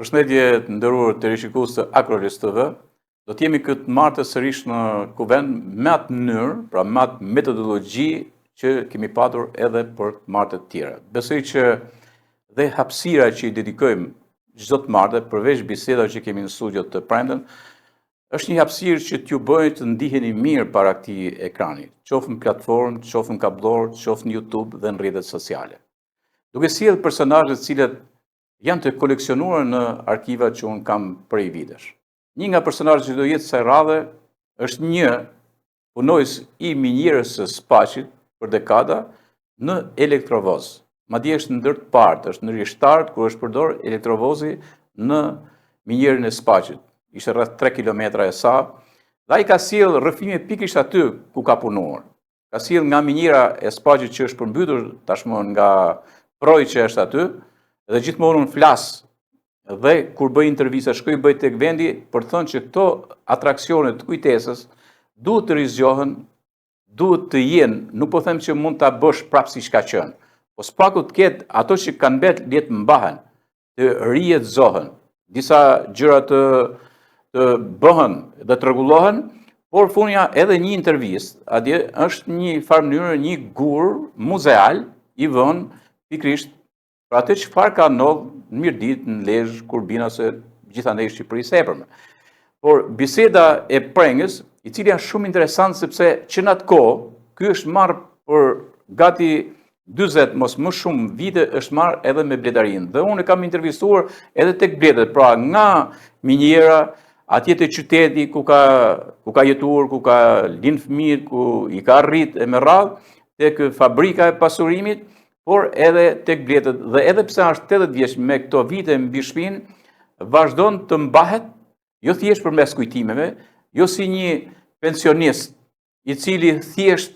Përshëndetje të nderuar televizionistët të Akrolis TV. Do të jemi këtë martë sërish në kuvend me atë mënyrë, pra me atë metodologji që kemi patur edhe për martët të tjera. Besoj që dhe hapësira që i dedikojmë çdo të martë, përveç bisedave që kemi në studio të premten, është një hapësirë që t'ju bëjë të ndiheni mirë para këtij ekrani, qoftë në platformë, qoftë në kabllor, qoftë në YouTube dhe në rrjetet sociale. Duke sjellë personazhe të cilët janë të koleksionuar në arkivat që unë kam prej vitesh. Një nga personazhet që do jetë kësaj radhe është një punojës i minjerës së Spaqit për dekada në elektrovoz. Madje është ndër të parë, është në rishtart kur është përdor elektrovozi në minjerën e Spaqit. Ishte rreth 3 kilometra e sa, dhe ai ka sjell rrëfime pikërisht aty ku ka punuar. Ka sjell nga minjera e Spaqit që është përmbytur tashmë nga proj që është aty, dhe gjithmonë unë flas dhe kur bëj intervista shkoj bëj tek vendi për të thënë që këto atraksione të kujtesës duhet të rizgjohen, duhet të jenë, nuk po them që mund ta bësh prapë siç ka qenë, po s'paku të ketë ato që kanë mbet le të mbahen, të rijetëzohen, disa gjëra të bëhen dhe të rregullohen, por funja edhe një intervistë, atje është një farë mënyrë, një gur muzeal i vënë pikërisht për atë çfarë ka ndodhur në Mirdit, në Lezhë, Kurbina, se gjithandej Shqipëri sepërme. Por biseda e prengës, i cili është shumë interesant sepse që në atë kohë, ky është marrë për gati 40 mos më shumë vite është marrë edhe me bledarinë. Dhe unë kam intervistuar edhe tek bledet, pra nga minjera, atje te qyteti ku ka jetuar, ku ka lind fëmijët, ku i ka rrit e me radhë, tek fabrika e pasurimit, por edhe tek bledet, dhe edhe pse është 80 vjeç me këto vite mbi shtëpinë, vazhdon të mbahet, jo thjesht përmes kujtimeve, jo si një pensionist i cili thjesht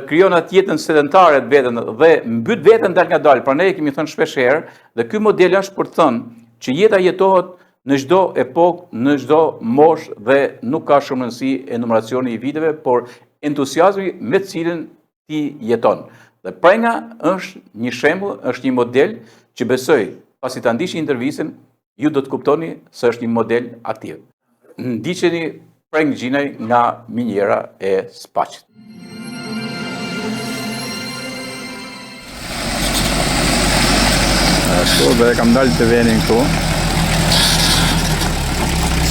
krijon atë jetën sedentare të vetën dhe mbyt veten dal nga dal. Prandaj kemi thënë shpesh herë, dhe ky model është për të thënë që jeta jetohet në çdo epokë, në çdo moshë dhe nuk ka shumë rëndësi e numeracioni i viteve, por entuziazmi me të cilën ti jeton. Dhe prenga është një shembull, është një model që besoj, pasi ta ndiqni intervistën, ju do të kuptoni se është një model aktiv. Ndiqeni Preng Gjinaj nga minjera e Spaqit. Ashtu dhe kam dalë të venin këtu,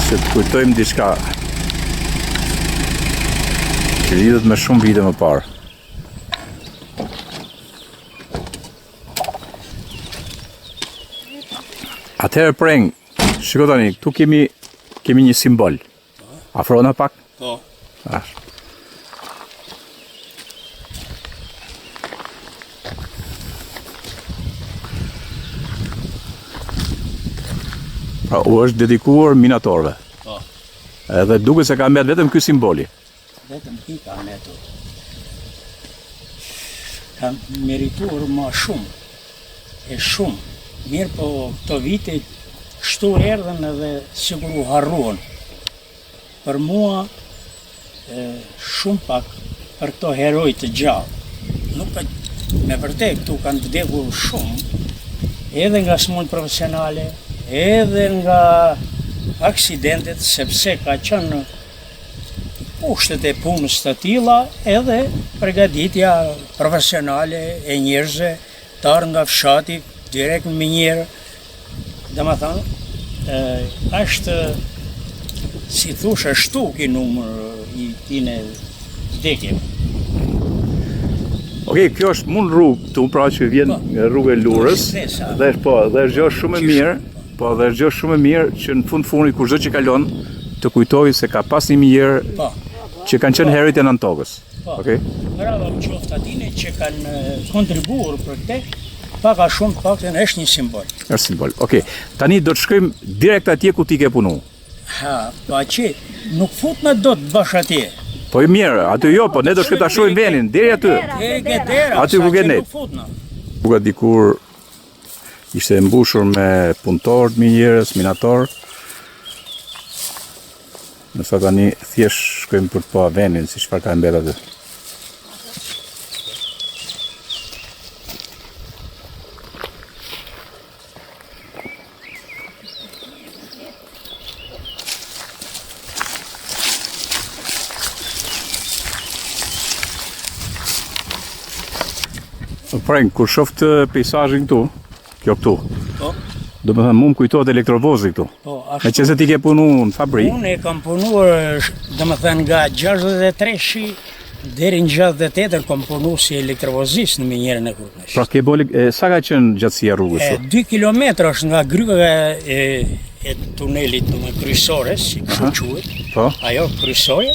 që të kujtojmë diçka që lidhet me shumë vite më parë. Atëherë Preng, shiko tani, këtu kemi një simbol. Afrona pak? Po. Pra, u është dedikuar minatorëve. Po. Edhe duket se ka mbet vetëm ky simboli. Vetëm ky ka mbetur. Ka merituar më shumë. E shumë. Mirë, po këto vite kështu erdhen edhe sigur u harruan. Për mua shumë pak për këto heroj të gjallë. Nuk me vërtet këtu kanë vdekur shumë, edhe nga smundje profesionale, edhe nga aksidentet, sepse ka qenë kushtet e punës të tilla, edhe përgatitja profesionale e njerëzve të ardhur nga fshati direkt në minjerë. Dhe më thënë, është, si thush, ashtu ki numër i tine vdekjeve. Okej, kjo është mund rrugë këtu, pra që vjen nga rrugë e Lurës, dhe është gjë shumë e mirë, po dhe është gjë shumë e mirë që në fund kur çdo që kalon të kujtojë se ka pas një minjerë që kanë qenë herët e nën tokës. Okej? Bravo qoftë atine që kanë kontribuar për këtë. Pak a shumë pak të është një simbol. Është simbol, okej. Tani do të shkojmë direkt atje ku ti ke punu. Po që nuk fut në do të bash atje. Po i mirë, aty jo, po ne do shkojmë ta shohim venin, deri aty. Aty ku ke ne. Rruga dikur ishte mbushur me punëtor të minjerës, minator. Nësa tani thjesht shkojmë për të pa venin, si çfarë ka mbet aty. Preng, kur shoh të peizazhin këtu, kjo këtu, Po. do të thënë mu më kujtohet elektrovozi këtu. Po, Me qëse ti ke punu në fabrikë, unë e kam punuar, domethënë nga 63-shi deri në 68 kam punuar si elektrovozist në minjerën e Krupnesh. pra ke boli, sa ka qenë gjatësia rrugës? 2 kilometra është nga gryka e tunelit në kryesore, si kështu quhet. Po, Ajo kryesorja,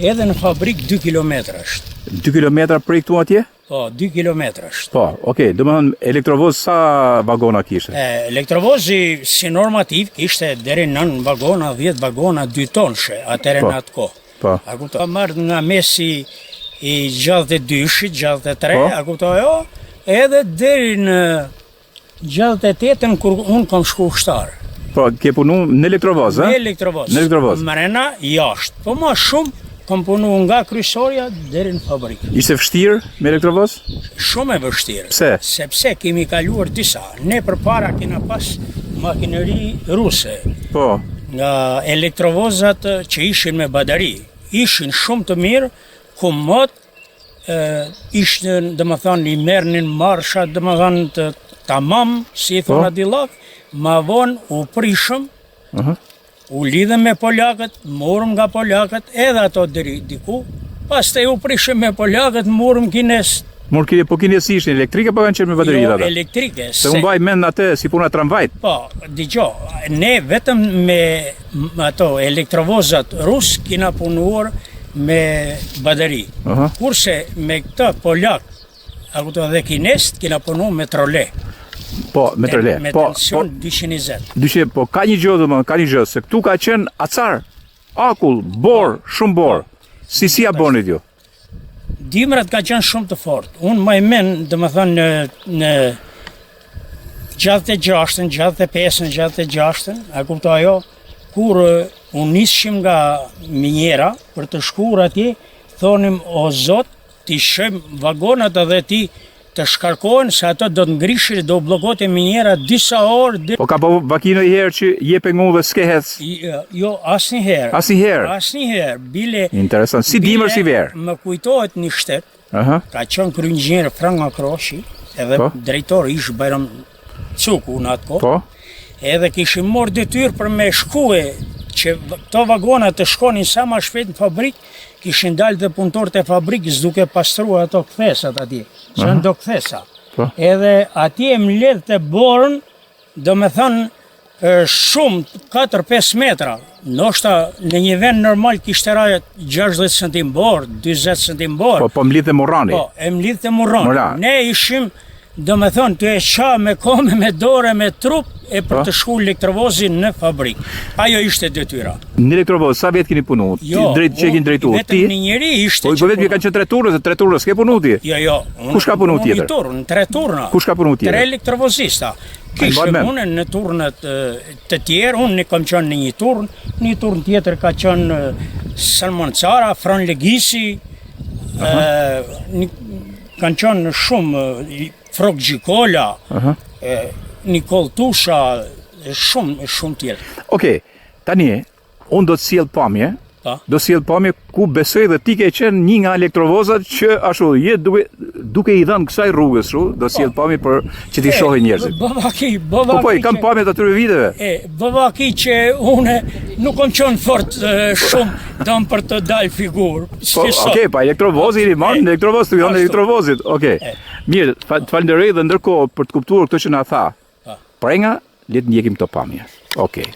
edhe në fabrikë 2 kilometra është. 2 kilometra prej këtu atje? Po, 2 kilometra është. Po, okej, do të thënë elektrovoz sa vagona kishte? Elektrovozi si normativ kishte deri 9 vagona, 10 vagona 2 tonshe, atëherë Po. në atë kohë. Po. A kupto, marrë nga mesi i 62-shit, 63, Po. a kupto jo, edhe deri në 68-ën kur unë kam shku ushtar. Po, ke punu në elektrovoz, Me ha? elektrovoz. Në elektrovoz. Mrena jashtë. Po ma shumë kam punu nga kryesorja deri në fabrikë. Ishte vështirë me elektrovoz? Shumë e vështirë. Pse? Sepse kemi kaluar disa. Ne përpara kena pas makineri ruse. Po, Nga elektrovozat që ishin me badari. Ishin shumë të mirë, komod, ishin, domethënë, i merrnin marsha, domethënë të tamam, si i thonë adillak, ma vonë u prishëm, u lidhëm me polakët, morëm nga polakët, edhe ato deri diku, pastaj u prishëm me polakët, morëm kines. po kines ishin elektrike, po kanë qenë me bateritë Jo ata? elektrike, Se unë baj mend atë si puna tramvajt. po, dëgjo, ne vetëm me ato elektrovozat rus kina punuar me badari. Aha. Kurse me këta polak, ato dhe kinest kina punuar me trole. Po, me trele. Me Po, tension 220. dyshe, po ka një gjë domethënë, ka një gjë se këtu ka qenë acar, akull, bor, shumë bor. Si ja bonit ju? Dimrat ka qenë shumë të fort. Unë më men, domethënë në 66-ën, 65-ën, 66-ën, a kupto ajo, kur unë nisshim nga minjera për të shkuar atje, thonim o Zot, ti shëm vagonat edhe ti të shkarkohen se ato do të ngrishin, do bllokohet e minjera disa orë. Po ka po vakino i herë që jepe ngu dhe skehec? Jo, asnjëherë. Asnjëherë? Asnjëherë. Bile Interesant. Si dimër si verë? Më kujtohet një shtet, Aha. ka qenë kryinxhinier Franga Kroshi, edhe Po. drejtori ish Bajram Cuku në atë kohë. Po? Edhe kishim marrë detyrë për me shkue që këto vagona të shkonin sa më shpejt në fabrikë, kishin dalë dhe punëtorët e fabrikës duke pastruar ato kthesat atje. Që do kthesa. Po. Edhe atje më ledh të borën, do me thënë shumë 4-5 metra. Ndoshta në një vend normal kishte rajet 60 cm borë, 20 cm borë. Po mlidhe Morrani. Po, e mlidh të Morran. Morran. Ne ishim, do me thonë, të e qa me kome, me dore, me trup, e për të shku elektrovozin në fabrikë. Ajo ishte detyra. Në elektrovoz, sa vetë keni punu? Drejt që e keni drejtu? Vetëm një njeri ishte Po i vetë kanë qenë 3 turë, 3 turë, s'ke punu ti? Jo. Kush ka punu tjetër? Një turn, 3 turna. Kush ka punu tjetër? 3 elektrovozista. Kishim unë në turnat të tjerë, unë kam qenë në një turn tjetër ka qenë Salman Cara, Fran Legisi, kanë qenë shumë, Frok Gjikola, Nikol Tusha, shumë tjetër. Okej, tani, unë do të sjell pamje, Pa. do sjell pamje ku besoj dhe ti ke qenë një nga elektrovozat që ashtu je duke i dhënë kësaj rrugës shu, do sjell pamje për që ti shohin njerëzit. Bavaki Po, i kam pamjet atyre viteve. Bavaki që une nuk kam qenë fort shumë dam për të dalë figurë. Po, okej, pa elektrovozi i marrë në elektrovoz, të janë elektrovozit. Okej. Mirë, të falenderoj dhe ndërkohë për të kuptuar këtë që na tha. Prenga, le të ndjekim këto pamje. Okej.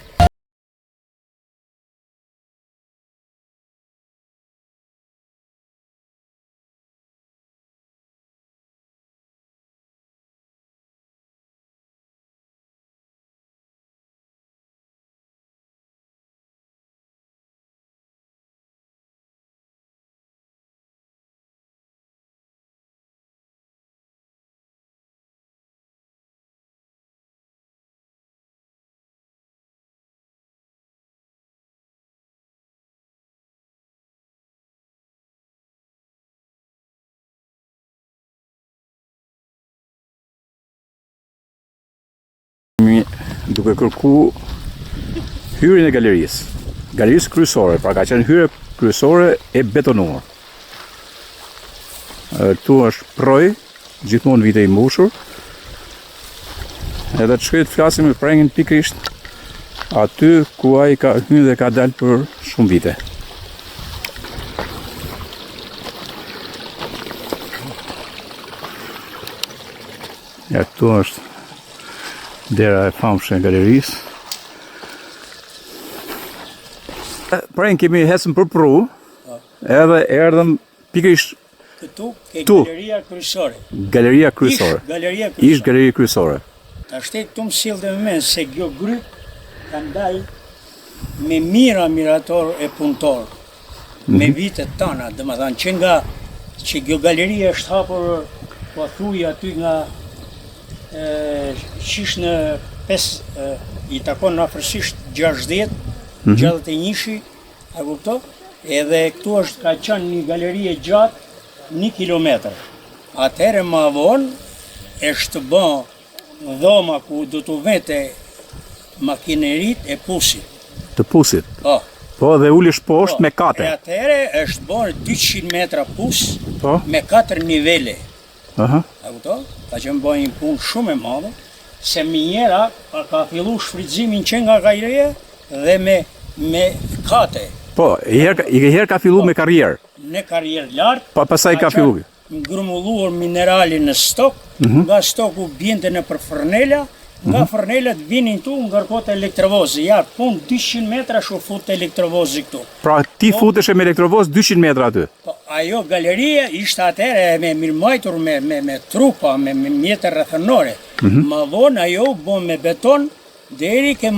Duke kërku hyrjen e galerisë. Galerisë kryesore, pra ka qenë hyrje kryesore e betonuar. Këtu është proj, gjithmonë vite i mbushur. Edhe të shkoj të flasim me prengin pikërisht aty ku ai ka hyrë dhe ka dalë për shumë vite. Ja, këtu është dera e famshme e galerisë. Preng kemi hesëm për pru, edhe erdhëm pikërisht Këtu ke Tu. galeria kryesore. galeria kryesore. Galeria Ish kryesore. galeri kryesore. Ashtë këtu më sillte me men se kjo gryp ka ndaj me mira mirator e punëtor. Me vitet tana, domethënë që nga që kjo galeri është hapur po thuj aty nga qish në 5 i takon në afërsisht 60, 61-shi, a kupto? Edhe këtu është ka qenë një galeri e gjatë 1 kilometër. Atëherë më vonë është bë dhoma ku do të vete makinerit e pusit. Të pusit. Po. Po dhe ulish poshtë me kate. E atëherë është bërë 200 metra pus Po. me 4 nivele. Aha. A kupto? Ka qenë bërë një punë shumë e madhe, se minjera ka fillu shfrytëzimin që nga galeria dhe me kate. Po, herë ka fillu me karrierë. Në karrierë lartë, Pa pasaj ka fillu. ngrumulluar minerali në stok, nga stoku bjente në për Fërnela, nga Fërnelat vinin tu ngarkot elektrovozi. Ja, pun 200 metra shu fut elektrovozi këtu. Pra ti futesh me elektrovoz 200 metra aty. Po, ajo galeria ishte atëre me mirëmajtur me trupa, me mjetër rrethënore. Më vonë ajo bo me beton deri ke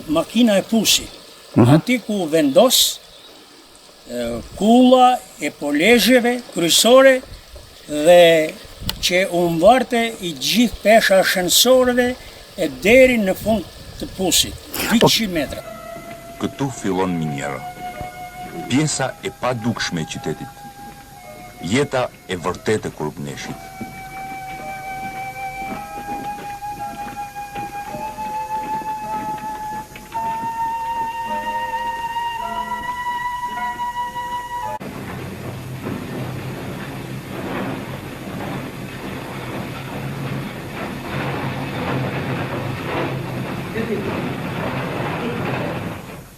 makina e pusit. Ati ku vendos kulla e polezheve kryesore dhe që umbarte i gjithë pesha ashensoreve e deri në fund të pusit, 200 metra. Këtu fillon minjera. Pjesa e padukshme e qytetit. Jeta e vërtetë e Kurupneshit.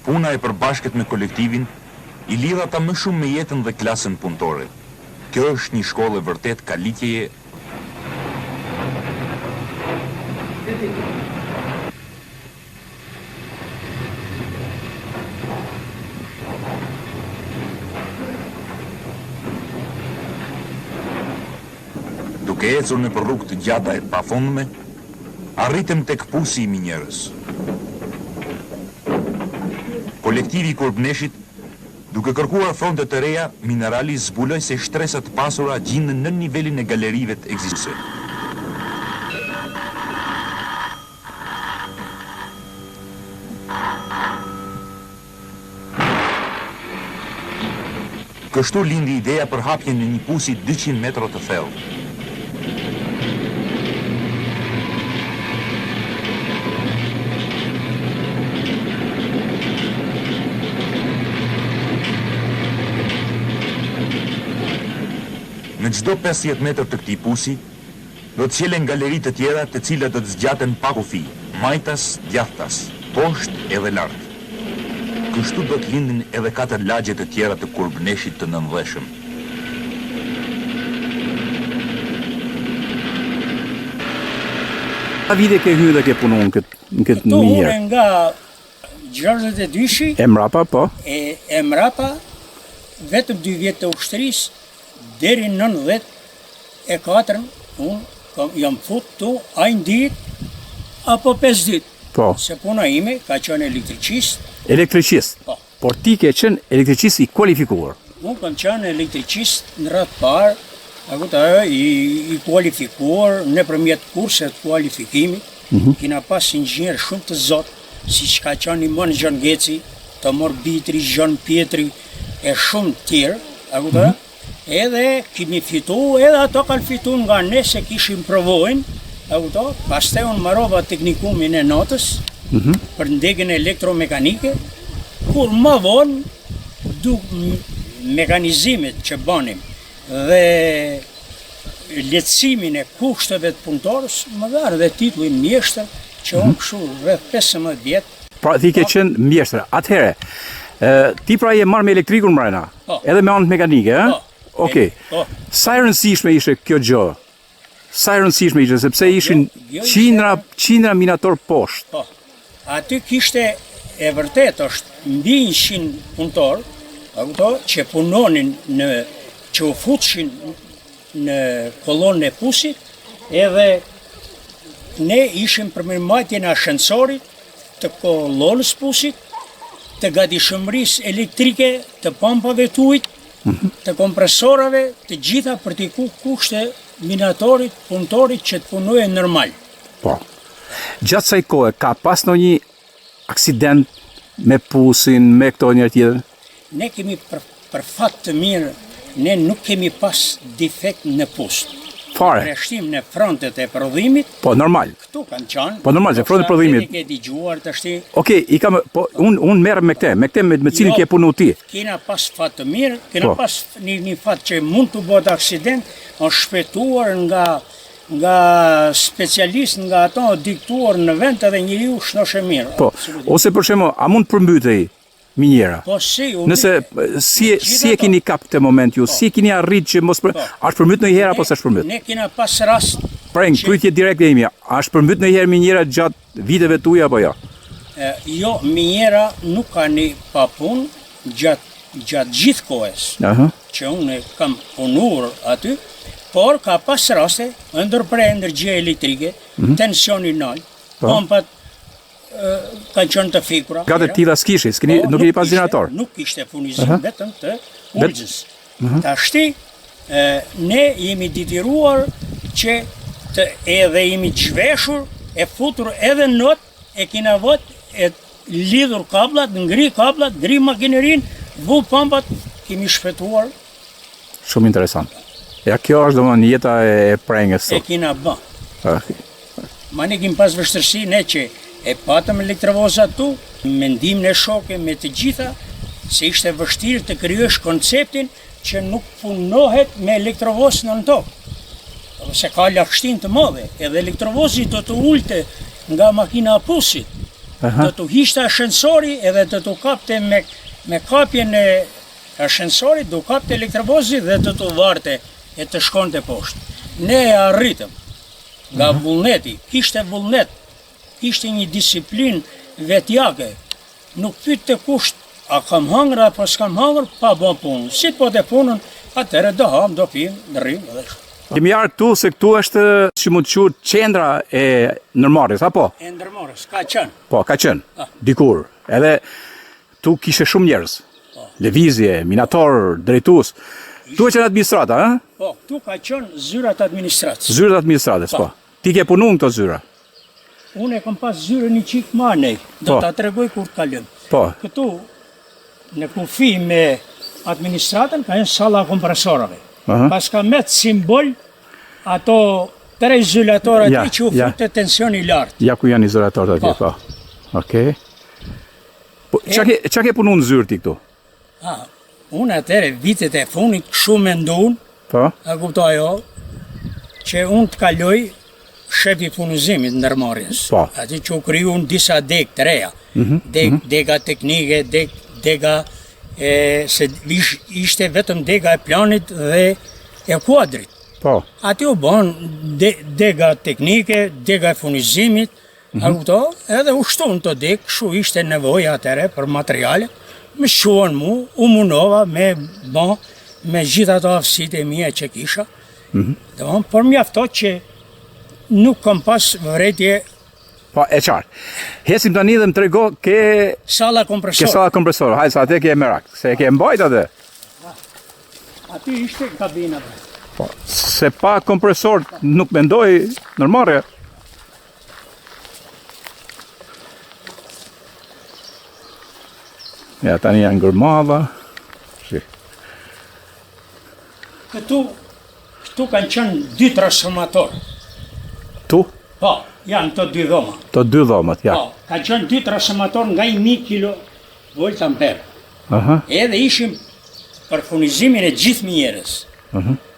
Puna e përbashkët me kolektivin i lidh ata më shumë me jetën dhe klasën punëtore. Kjo është një shkollë e vërtet kalitjeje duke ecur në për rrugë të gjata e pafundme, arritëm tek pusi i minjerës. Kolektivi i Kurupneshit, duke kërkuar fronte të reja, minerali zbuloi se shtresat pasura gjenden në nivelin e galerive të ekzistuese. Kështu lindi ideja për hapjen në një pusi 200 metra të thellë. Në çdo 50 metër të këtij pusi, do të qelen galeri të tjera të cilat do të zgjaten pa kufi, majtas, djathtas, poshtë edhe lart. Kështu do të lindin edhe 4 lagje të tjera të Kurupneshit të nëndheshëm. A vite ke hyrë dhe ke punu në këtë Këtu ure minjerë? nga 62-shi E mrapa, po? e mrapa, vetëm 2 vjetë të ushtërisë, deri në 94, unë jam fut tu, ajnë ditë, apo 5 ditë. Po. Se puna ime ka qenë elektricist, Elektricist. Po. Por ti ke qenë elektricist i kualifikuar. unë kam qenë elektricist në ratë parë, i kualifikuar nëpërmjet kurse të kualifikimit, kina pas inxhinier shumë të zotë, si që ka qenë i mënë Gjon Geci, Tomor Bitri, Gjon Pietri, e shumë tjerë, edhe kemi fitu, edhe ato kanë fitu nga ne se kishim provojnë, pastaj unë marrova teknikumin e notës, për ndegjen elektromekanike, kur më vonë, mekanizimet që banim dhe lehtësimin e kushteve të punëtorës, më dha dhe titullin mjeshtër, që unë kështu rreth 15 vjetë. Pra ti ke qenë mjeshtër. Atëhere, ti pra je marrë me elektrikun mbrana, edhe me anët mekanike, Okej. Sa e rëndësishme ishte kjo gjë? Sa e rëndësishme ishte, sepse ishin qindra minator poshtë. Po, aty kishte e vërtet është mbi 100 punëtor, që punonin që u futshin në kolonën e pusit, edhe ne ishim për mirëmbajtjen e ashensorit, të kolonës pusit, të gatishmërisë elektrike, të pompave të ujit, të kompresorave, të gjitha për t'i kushte minatorit, punëtorit që të punojë normal. Po. Gjatë kësaj kohe ka pas ndonjë aksident me pusin, me këto njëri tjetër? Ne kemi për fat të mirë, ne nuk kemi pas defekt në pust. Fare. Rreshtim në frontet e prodhimit. Po, normal. Këtu kanë qenë. Po, normal, se frontet e prodhimit. Ke dëgjuar tashti. Okej, unë merrem me këtë, me cilin ke punu ti. Kena pas fat të mirë, kena pas një fat që mund të bëhet aksident, është shpëtuar nga specialist, nga ato diktuar në vend edhe njeriu shnoshe mirë. Po, ose për shembull, a mund të përmbytej minjera? Po si, nëse si e keni kap këtë moment ju, si e keni arrit që mos është përmbyt ndonjëherë apo s'është përmbyt? Ne kena pas rast. Preng, pyetje direkte imi, a është përmbyt ndonjëherë minjera gjatë viteve tuaja apo jo? Jo, minjera nuk ka një papun gjatë gjithë kohës që unë kam punuar aty, por ka pas raste, ndërprerje elektrike, tensioni nalt, pompat kanë qenë të fikura. Ka të tilla s'kishi, nuk keni pas generator. Nuk kishte furnizim vetëm të ulgjës. Tashti ne jemi detyruar që edhe jemi zhveshur, e futur edhe not, e kena vot, e lidhur kablat, ngri makinerin, vu pampat, kemi shpëtuar. Shumë interesant. Ja, kjo është domethënë jeta e prengës. E kena bë. Ma ne kemi pas vështirësi ne që e patëm elektrovozat tu, mendimin e shoke me të gjitha, se ishte vështirë të krijosh konceptin që nuk punohet me elektrovoz në tokë. Se ka lagështim të madhe, edhe elektrovozi do të ulte nga makina pusit, do të hishte ashensori edhe do të kapte me kapjen e ashensorit, do kapte elektrovozi dhe do të varte e të shkonte poshtë. Ne e arritëm nga vullneti, kishte vullnet, kishte një disiplin vetjake, nuk pyet të kusht, a kam hangër apo s'kam hangër, pa bën punën. Si po të punën, atëherë do ham, do pim, do rrim edhe kështu. Kemi arë këtu se këtu është që mund të quhet qendra e ndërmarrjes, apo? E ndërmarrjes, ka qenë. Po, ka qenë, dikur. Edhe tu kishe shumë njerëz. Lëvizje, minator, drejtues. Tu e qenë administrata, ha? Po, tu ka qenë zyrat administratës. Zyrat administratës, po. Ti ke punu në këto zyra? Unë e kam pas zyrën një qik ma nej, do ta tregoj kur të kalëm. Po. Këtu, në kufi me administratën, ka jenë sala kompresorave. Pas ka met simbol, ato 3 izolatorë aty që u fute tensioni lartë. Ja ku janë izolatorët aty, po. Okej. Po, qa ke punu në zyrë ti këtu? Unë atëre vitet e funit shumë mendun, a kuptoj jo, që unë të kaloj shefi furnizimit në ndërmarrjes. Ati që u kriju në disa deg të reja. Dega teknike, dega se ishte vetëm dega e planit dhe e kuadrit. Ati u bon dega teknike, dega e furnizimit, a kupto, edhe u shtu në të deg, shu ishte nevoja atëre për materiale, me shuan mu, u munova me gjitha të aftësitë e mia që kisha, por mjafto që nuk kam pas vërejtje. Po, e qartë. Hesim tani dhe më trego ke sala kompresor. Ke sala kompresor. Hajde, sa atë ke merak. Se ke mbajt atë. Aty ishte kabina. Po, se pa kompresor nuk mendoj normale. Ja, tani janë ngërmava. Këtu kanë qenë 2 transformatorë. Tu? Po, janë të 2 dhoma. Të 2 dhomat, ja. Po, ka qenë 2 transformatorë nga 1000 kV. Edhe ishim për furnizimin e gjithë minjerës.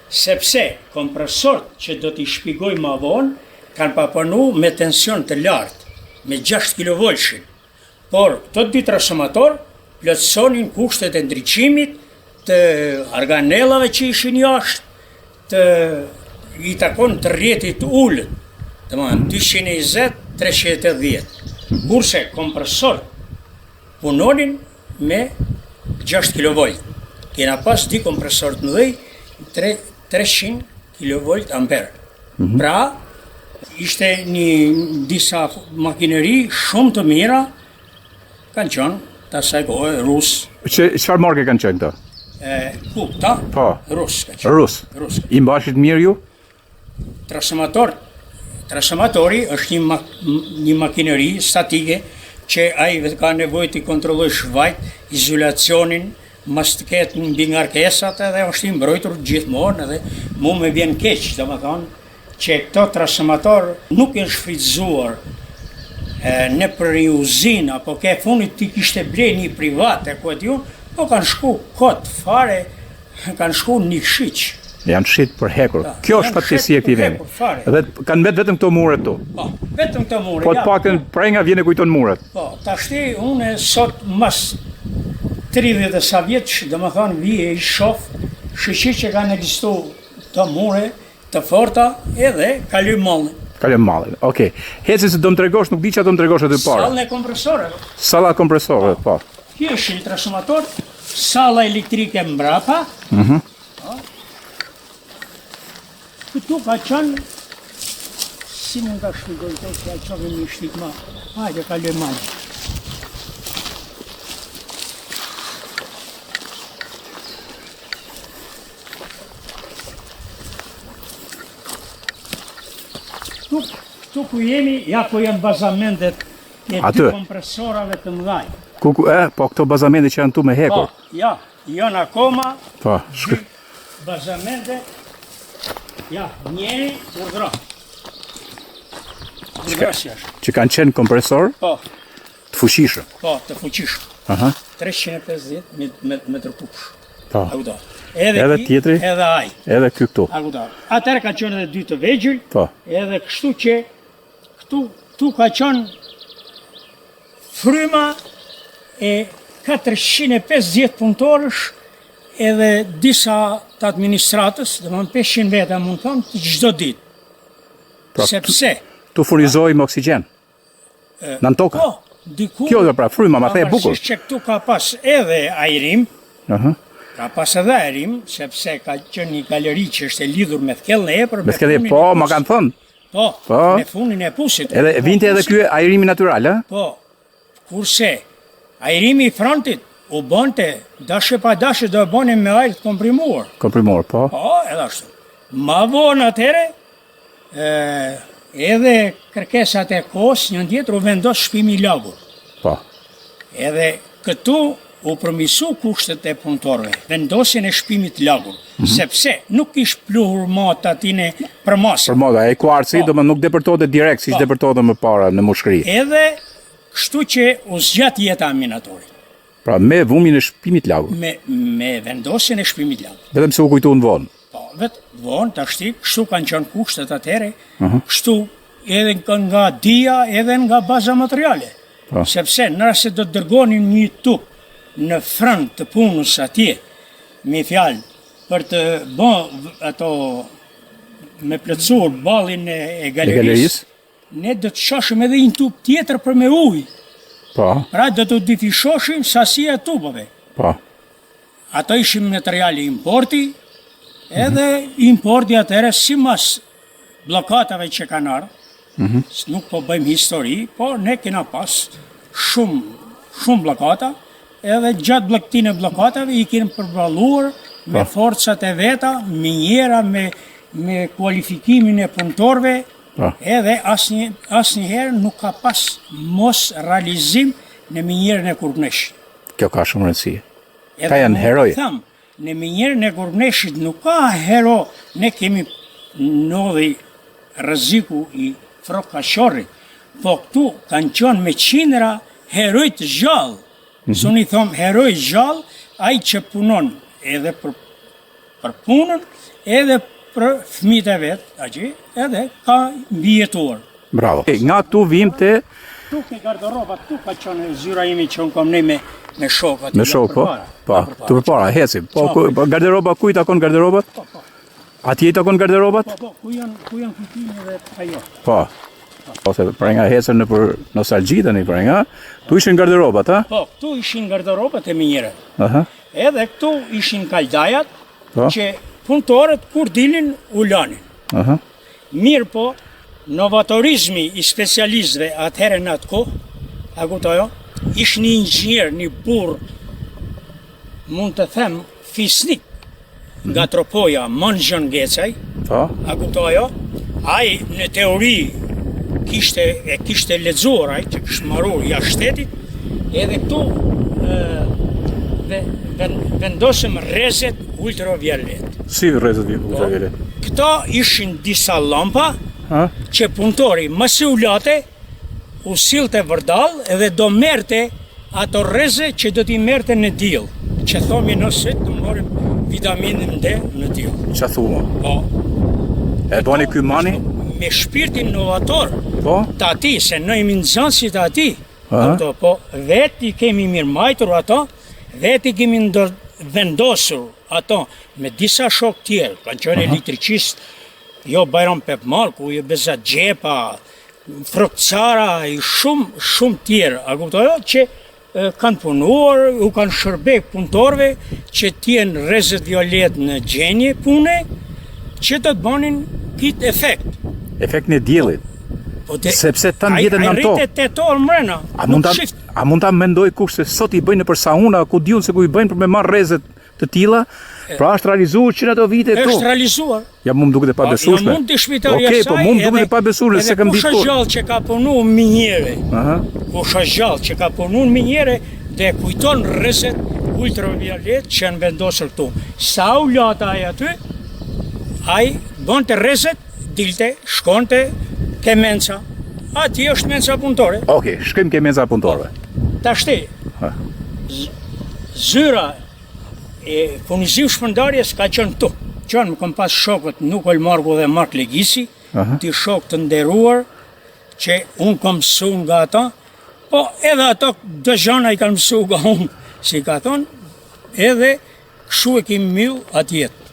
sepse kompresorët që do t'i shpjegoj më vonë kanë papanu me tension të lartë, me 6 kV. Por këto dy transformator plotësonin kushtet e ndriçimit të organellave që ishin jashtë, të i takon të rrjetit ullët, domethënë 220-380. Kurse kompresorët punonin me 6 kV. Kena pas dy kompresorë të mëdhenj 300 kV amper. Pra, ishte disa makineri shumë të mira, kanë qenë të asaj kohë rusë. Çfarë marke kanë qenë këto? Kupta, Po. rusë kanë qenë. Rus. I mbashit mirë ju? Transformatori është një makineri statike që ai ka nevojë të kontrollojë shvajt, izolacionin, mas të ketë mbi ngarkesat edhe është i mbrojtur gjithmonë edhe mu me vjen keq, domethënë që këto transformator nuk janë shfrytzuar në për një uzinë apo ke fundit ti kishte ble një private ku e diun, po kanë shku kot fare, kanë shku një shiq. Janë shit për hekur. Kjo është fatkeqësia e këtij vendi. Dhe kanë vetëm këto mure këtu. Po, vetëm këto mure. Po të paktën prenga vjen e kujton muret. Po, tashti unë sot mas 30 e sa vjeç, domethënë vije i shoh shiqi që kanë ekzistuar të mure të forta edhe kaloj mallin. Kaloj mallin. Okej. Heci se do më tregosh, nuk di çfarë do më tregosh aty para. Sallën e kompresorëve. Salla kompresorëve, po. Kjo është një transformator, salla elektrike mbrapa. Këtu ka qenë, si mund ta shpjegoj të që a qove një shtik ma. Hajde, kaloj mallin. Këtu ku jemi, ja ku janë bazamentet e dy kompresorave të mëdhaj. Po këto bazamente që janë tu me hekur. Po, ja, janë akoma Po, dy bazamente, ja, njeri urdhra. Urdhrasja është. Që kanë qenë kompresor Po, të fuqishëm. po, të fuqishëm. Aha. 350 metër kush. Po. Akuda. Edhe tjetri? Edhe aj. Edhe ky këtu. Akuda. Atëherë ka qenë edhe dy të vegjël. Po. Edhe kështu që këtu ka qenë fryma e 450 punëtorësh edhe disa të administratës, dhe më 500 veta mund thonë, të çdo ditë. Pra, Sepse tu furnizojmë oksigjen. Në tokë. po, diku Kjo dhe pra fryma, ma the e bukur. pavarësisht që këtu ka pas edhe ajrim, Aha. ka pas edhe ajrim, sepse ka qenë një galeri që është e lidhur me thkellën e epër. Me s'kedi, po, ma kanë thënë. Po, Po. me funin e pusit. Edhe vinte edhe ky ajrimi natyral, a? Po, kurse ajrimi i frontit u bënte, dashe pa dashe do e bëne me ajrë të komprimuar. Komprimor, po. Po, edhe ashtu. Ma vonë atëre, edhe kërkesat e kohës një tjetër u vendos shpimi i lagur. Po. Edhe këtu u përmisu kushtet e punëtorëve, vendosjen e shpimit lagur, sepse nuk ish pluhur matë atine për masë. Për moda, e kuarci, do më nuk depërtohet direkt, si që depërtohet më para në mushkëri. Edhe kështu që u zgjat jeta minatori, Pra, me vumin e shpimit lagur. me vendosjen e shpimit lagur. Vetëm se u kujtu në vonë. Po, vetë vonë, tashti, kështu kanë qenë kushtet atëre, kështu edhe nga dia, edhe nga baza materiale. Po. Sepse nëse do të dërgonin një tub në front të punës atje, me fjalë, për të bën ato me plotësuar ballin e galerisë, ne do të shoshim edhe një tub tjetër për me ujë. Po, Pra do të difishoshim sasia e tubave. po. Ato ishin materiali importi, edhe importi atëre si mas blokatave që kanë ardhur, nuk po bëjmë histori, po ne kena pas shumë blokata, edhe gjatë bloktinë e blokatave i kemi përballuar me forcat e veta, minjera, me kualifikimin e punëtorëve, edhe asnjëherë nuk ka pas mos realizim në minjerën e Kurpneshit. Kjo ka shumë rëndësi. Edhe Ka janë unë heroj. Tham, në minjerën e Kurpneshit nuk ka hero, ne kemi ndodhi rreziku i frokashorrit, po këtu kanë qenë me qindra heroj të gjallë. Suni thom heroj gjallë, ai që punon edhe për për punën, edhe për fëmijët e vet, edhe ka mbijetuar. Bravo. Nga këtu vim te Tu ke garderoba, tu ka qenë zyra imi që unë kam ne me shokët. me shok, po? Po, tu përpara, hecim. Po, garderoba, ku i takon garderobat? Po. Atje i takon garderobat? Po, ku janë kujtimi dhe ajo. Po. Ose prenga hecën në për nostalgji tani prenga. Tu ishin garderobat, ha? Po, këtu ishin garderobat e minjere. Aha. Edhe këtu ishin kaldajat, Po. që punëtorët kur dilin u lanin. Aha. Mirë po, novatorizmi i specialistëve atëherë në atë kohë, a kuptojo, ishte një inxhinier, një burr, mund të them fisnik, nga Tropoja, Monxhon Gecaj, Po. a kuptojo, ai në teori kishte lexuar ai që kishte marrur jashtë shtetit, edhe këtu vendosëm rrezet ultraviolet. Si rrezet ultraviolet? Këto ishin disa lampa Ha? që punëtori më së ulate u sillte vërdall edhe do merte ato rreze që do t'i merte në diell, që thomi nëse të morim vitaminin D në diell. Qa thua? Po, E bani ky mani? me shpirtin inovator Po? të ati, se në jemi nxënësit të ati, Aha. po vetë i kemi mirëmajtur ato, vetë i kemi vendosur ato me disa shok tjerë, kanë qenë elektricistë, jo Bajram Pepmarku, jo Bezat Gjepa, Frokcara, i shumë tjerë, a kuptojo, që kanë punuar, u kanë shërbek punëtorve që t'jenë rrezet violet në gjenje pune, që të banin kitë efekt. Efekt në diellit. Sepse tanë jetën në to. Ai rritet 8 orë mrena. A mund ta mendoj kush se sot i bëjnë për sauna, ku diun se ku i bëjnë për me marr rrezet të tilla? Pra është realizuar që në ato vite këtu. Është realizuar. Ja mund duket e pabesueshme. Ja mund të shpitaria saj. Okej, po mund duket e pabesueshme se kam ditë. Kush është gjallë që ka punuar minjere? Aha. Kush është gjallë që ka punuar minjere dhe kujton rrezet ultraviolet që janë vendosur këtu. Sa u lata ai aty? Ai bënte rrezet, dilte, shkonte ke menca. Ati është menca punëtore. Okej, shkojmë ke menca punëtorëve. Tashti, zyra e furnizim shpërndarjes ka qenë këtu. Qenë më kam pas shokët Nukol Marku dhe Mark Legisi, ti shok të nderuar, që unë kam mësu nga ata, po edhe ato dëgjana i kanë mësu nga unë, si ka thonë, edhe këshu e kemi mjë atë jetë.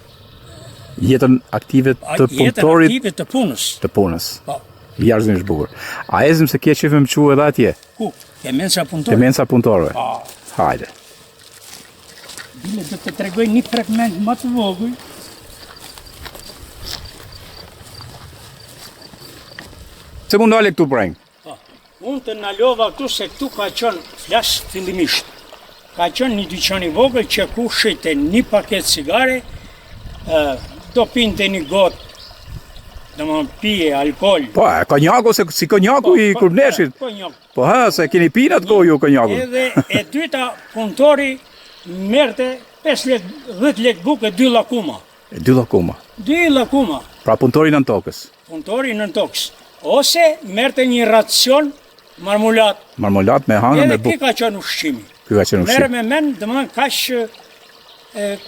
Jetën aktive të punëtorit. Jetën aktive të punës. Të punës. Po. Jashtëzakonisht bukur. A ezëm se kje qefëm që edhe atje? Ku? Ke menca punëtorëve. Ke menca punëtorëve. Po. Hajde. Bile do të tregoj një fragment më të vogël. Se mund dale këtu preng? Unë të nalova këtu se këtu ka qenë flas fillimisht. Ka qenë një dyqan i vogël që ku shite një paket cigare, do pinte një gotë, do më pije alkool. Po, konjaku se si konjaku i Kurneshit. Po ha, se keni pinë atë kohë ju konjakun. Edhe e dyta punëtori merte 5 lek, 10 lek buke 2 lakuma. 2 lakuma. 2 lakuma. Pra punëtori nën tokës. Punëtori nën tokës. Ose merte një racion marmulat. Marmulat me hangër me bukë. Edhe ky ka qenë ushqimi. Ky ka qenë ushqim. Merë me men, dëmën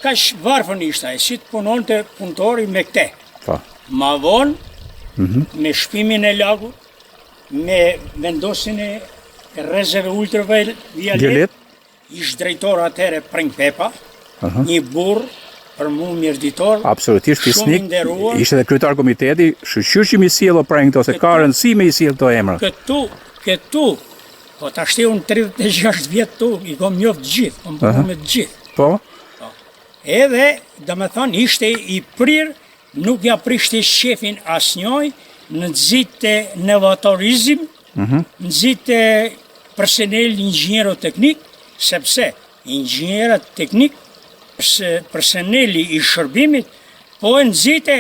kash varfën ishte, si të punon të punëtori me këte. Pa. Ma vonë, me shpimin e lagut, me vendosin e rrezeve ultraviolet, ish drejtor atëre Preng Pepa, një burr për mu mjërditor, absolutisht fisnik, shumë nderuar. ishte dhe kryetar komiteti, shqyr që mi sjellë Preng këto, se ka rëndësi me i sjellë këto emra. Këtu, po ta shti unë 36 vjetë tu, i kom njoftë gjithë, kom punu me të gjithë. Po? Edhe, dhe me thonë, ishte i prirë, nuk ja prishte shefin asnjoj, në nxite novatorizm, nxite personel inxhiniero teknik, sepse inxhinierët teknik, personeli i shërbimit, po e nxite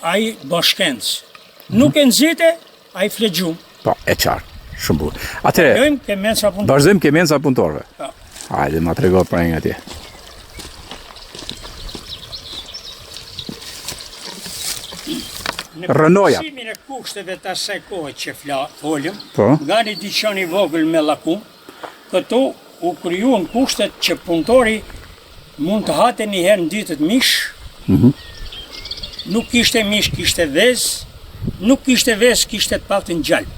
ai bashkëndës. Nuk e nxite ai flegjum. Po, e qartë, shumë bukur. Atëre, vazhdojmë ke menca punëtorëve. Hajde, ma trego Preng atje. Rënoja. Në përsimin e kushteve të asaj kohë që folëm, Po. nga një dyqan i vogël me lakum, këtu u kryuan kushtet që punëtori mund të hate një herë në ditët mish, Nuk kishte mish, kishte vezë, nuk kishte vezë, kishte të patën gjallë.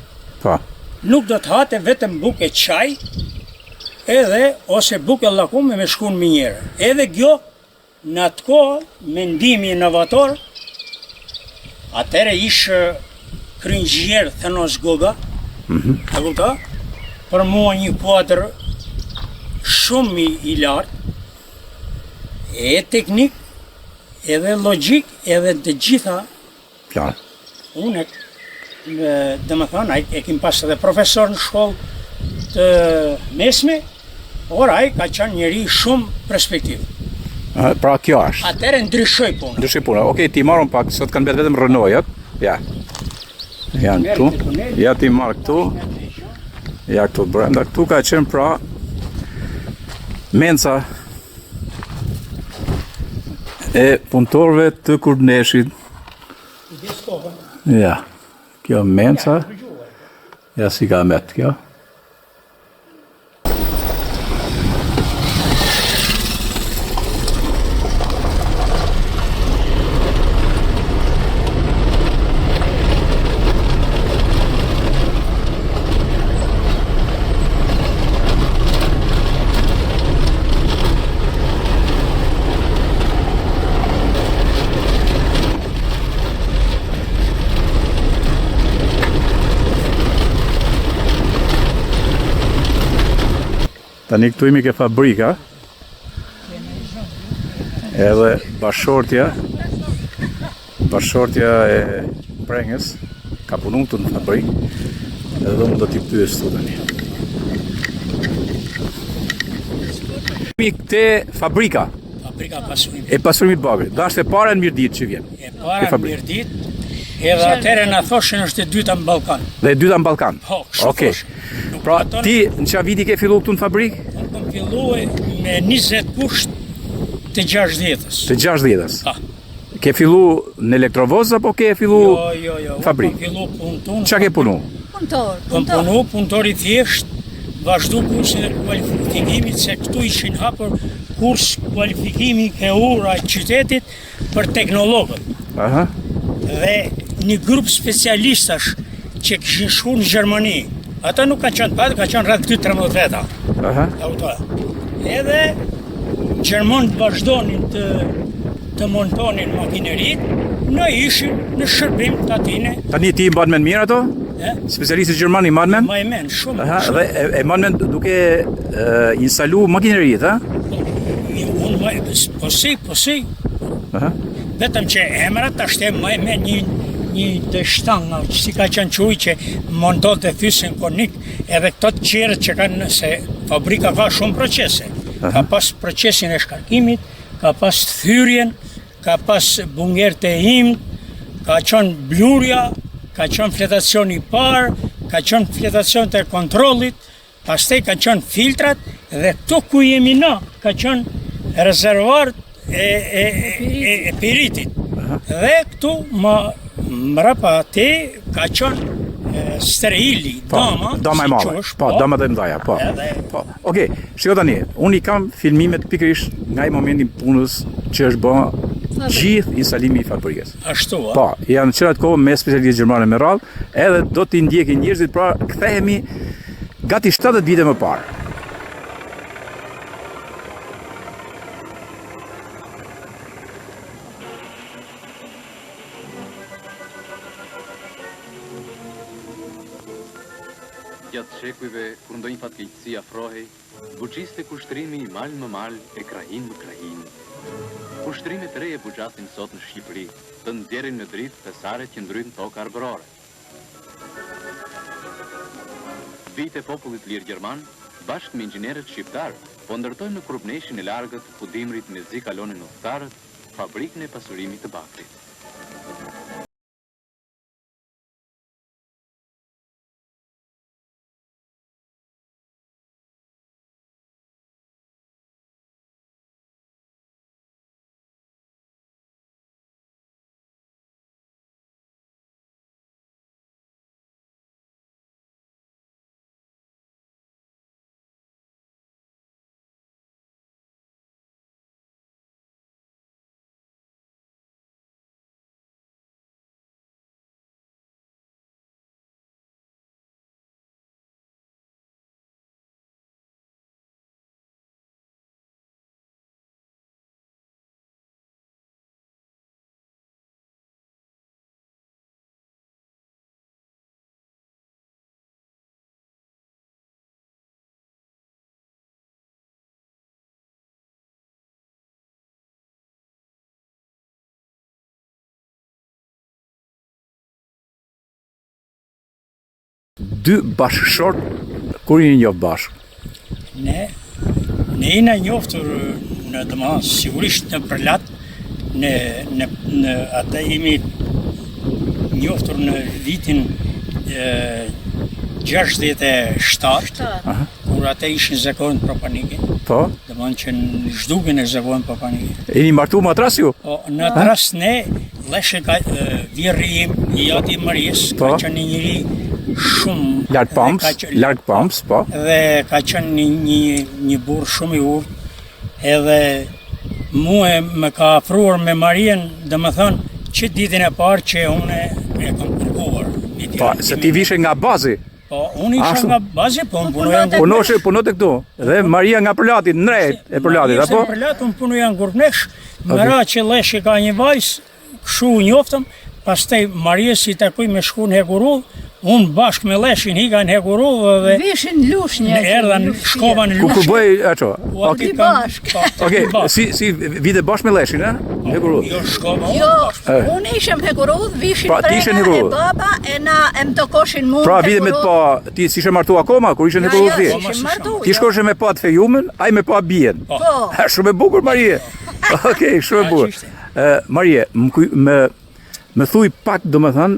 Po. Nuk do të hate vetëm bukë çaj, edhe ose bukë llakume me shkun minjere. Edhe kjo, në atë kohë, mendimi inovator, atëre ishë kryngjier Thanos Goga, e kupta? Për mua një kuadër shumë i lartë, e teknik, edhe logjik, edhe të gjitha. Qartë. Unë, dhe më thonë, e kim pas edhe profesor në shkollë të mesme, por ai ka qenë njeri shumë perspektiv. Pra kjo është. Atëre ndryshoj punë. Ndryshoj puna. Okej, ti marrën pak, sot kanë vetë vetëm Renault-jat. Ja. Janë këtu. Ja ti marr këtu. Ja këtu brenda. Këtu ka qenë pra menca e punëtorëve të Kurneshit. Ja. Kjo menca. Ja si ka met kjo. Tani këtu imi ke fabrika, edhe bashortja e Prengës, ka punu këtu në fabrikë, edhe do më do t'i pyes këtu tani. Imi këte fabrika, Fabrika pasurimit. e pasurimit babrit, dhe është e para në Mirdit që vjen. E para në Mirdit, edhe atëre na thoshin është e dyta në Ballkan. Dhe e dyta në Ballkan. Po, kështu Okej. thoshin. Pra ti në qa viti ke fillu këtu në fabrikë? Unë kom filluar me 20 kusht të 60-s. Të 60-s. Pa. Ke fillu në elektrovoz apo ke fillu Jo. në fabrikë? Unë kom fillu punë tonë. Qa ke punu? Kom punu punëtor i thjesht, vazhdu kursin e kualifikimit, se këtu ishin hapur kurs kualifikimi ke ura e qytetit për teknologët. Aha. Dhe një grup specialistash që kishin shku në Gjermani. Ata nuk kanë qenë patë, ka qenë rreth 2-13 veta. Aha. Edhe Gjermanët vazhdonin të montonin makinerit, në ishim në shërbim të atine. Tani ti mban men mirë ato? Specialistët gjerman i mban men? Ma e men, shumë. Aha, dhe e mban men duke instalu makineriet, ha? Unë po si. Aha. Vetëm që emrat ashtë ma e men një të shtanga, që si ka qenë quj që monton të thysin konik, edhe këto të qerët që kanë, se fabrika ka shumë procese. Ka pas procesin e shkarkimit, ka pas thyrjen, ka pas bunger të imët, ka qenë blurja, ka qenë fletacion i parë, ka qenë fletacion të kontrolit, pastaj ka qenë filtrat, dhe këto ku jemi na, ka qenë rezervuar e piritit. Dhe këtu mrapa te ka qenë sterili, dama e madhe, po, dama dhe mdaja, po. Okej, shiko tani, unë i kam filmimet pikërisht nga i momentin punës që është bë gjithë instalimi i fabrikës. Ashtu, a? Po, janë qërat kohë me specialistë gjermane me radhë, edhe do t'i ndjekin njerëzit, pra kthehemi gati 70 vite më parë. Gjatë shekujve, kur ndonjë fatkeqësi afrohej, buxhiste kushtrimi i mal më mal e krahin më krahin. Kushtrimet e reja buxhasin sot në Shqipëri, të nxjerrin në dritë pesare që ndryjnë tokë arborore. Vite popullit lirë gjerman, bashkë me inxhinerët shqiptar, po ndërtojnë në Krupneshin e largët, ku dimrit me zi kalonin udhëtarët, fabrikën e pasurimit të bakrit. dy bashkëshort kur jeni njoft bashkë? Ne jena njoftur në domethënë sigurisht në Përlat, në atë jemi njoftur në vitin 67, kur ata ishin zakonë propanike. Po? Domethënë që në zhdukjen e zakonë propanike. Jeni martu më atras ju? Po, në atë rast ne, Leshe ka vjerri im, i ati Marijes, ka qenë njëri shumë... Larg pams, po. Dhe ka qenë një burr shumë i urtë, edhe mua më ka afruar me Marien, dhe më thënë, që ditën e parë që unë e kam kërkuar. Po, se ti vishe nga bazi? Po, unë isha nga bazi, po unë punoja... Punote këtu, dhe Maria nga Përlati, në drejt e Përlatit, apo? Në Përlat, unë punoja në Gurnësh, më ra që Leshe ka një vajzë, këshu njoftëm, pastaj Maria si takoj me shku në Hekurull, unë bashkë me Leshin hika në Hekurull dhe... Vishin lush një... Erdha shkova në lush. Ku bëj, ato? Ti bashkë. Okej, si vide bashkë me Leshin, a? Hekurull? Jo, shkova. Jo, unë ishem Hekurull, vishin prena e baba, e na e më tokoshin mund Pra vide me të pa, ti si ishe martu akoma, kur ishe Hekurull ti? Jo, ishim martu. Ti shkoshe me pa të fejumen, aj me pa bien. Po. Shumë e bukur, Marie. Okej, shumë e bukur. Marie, më thuj pak, do më thënë,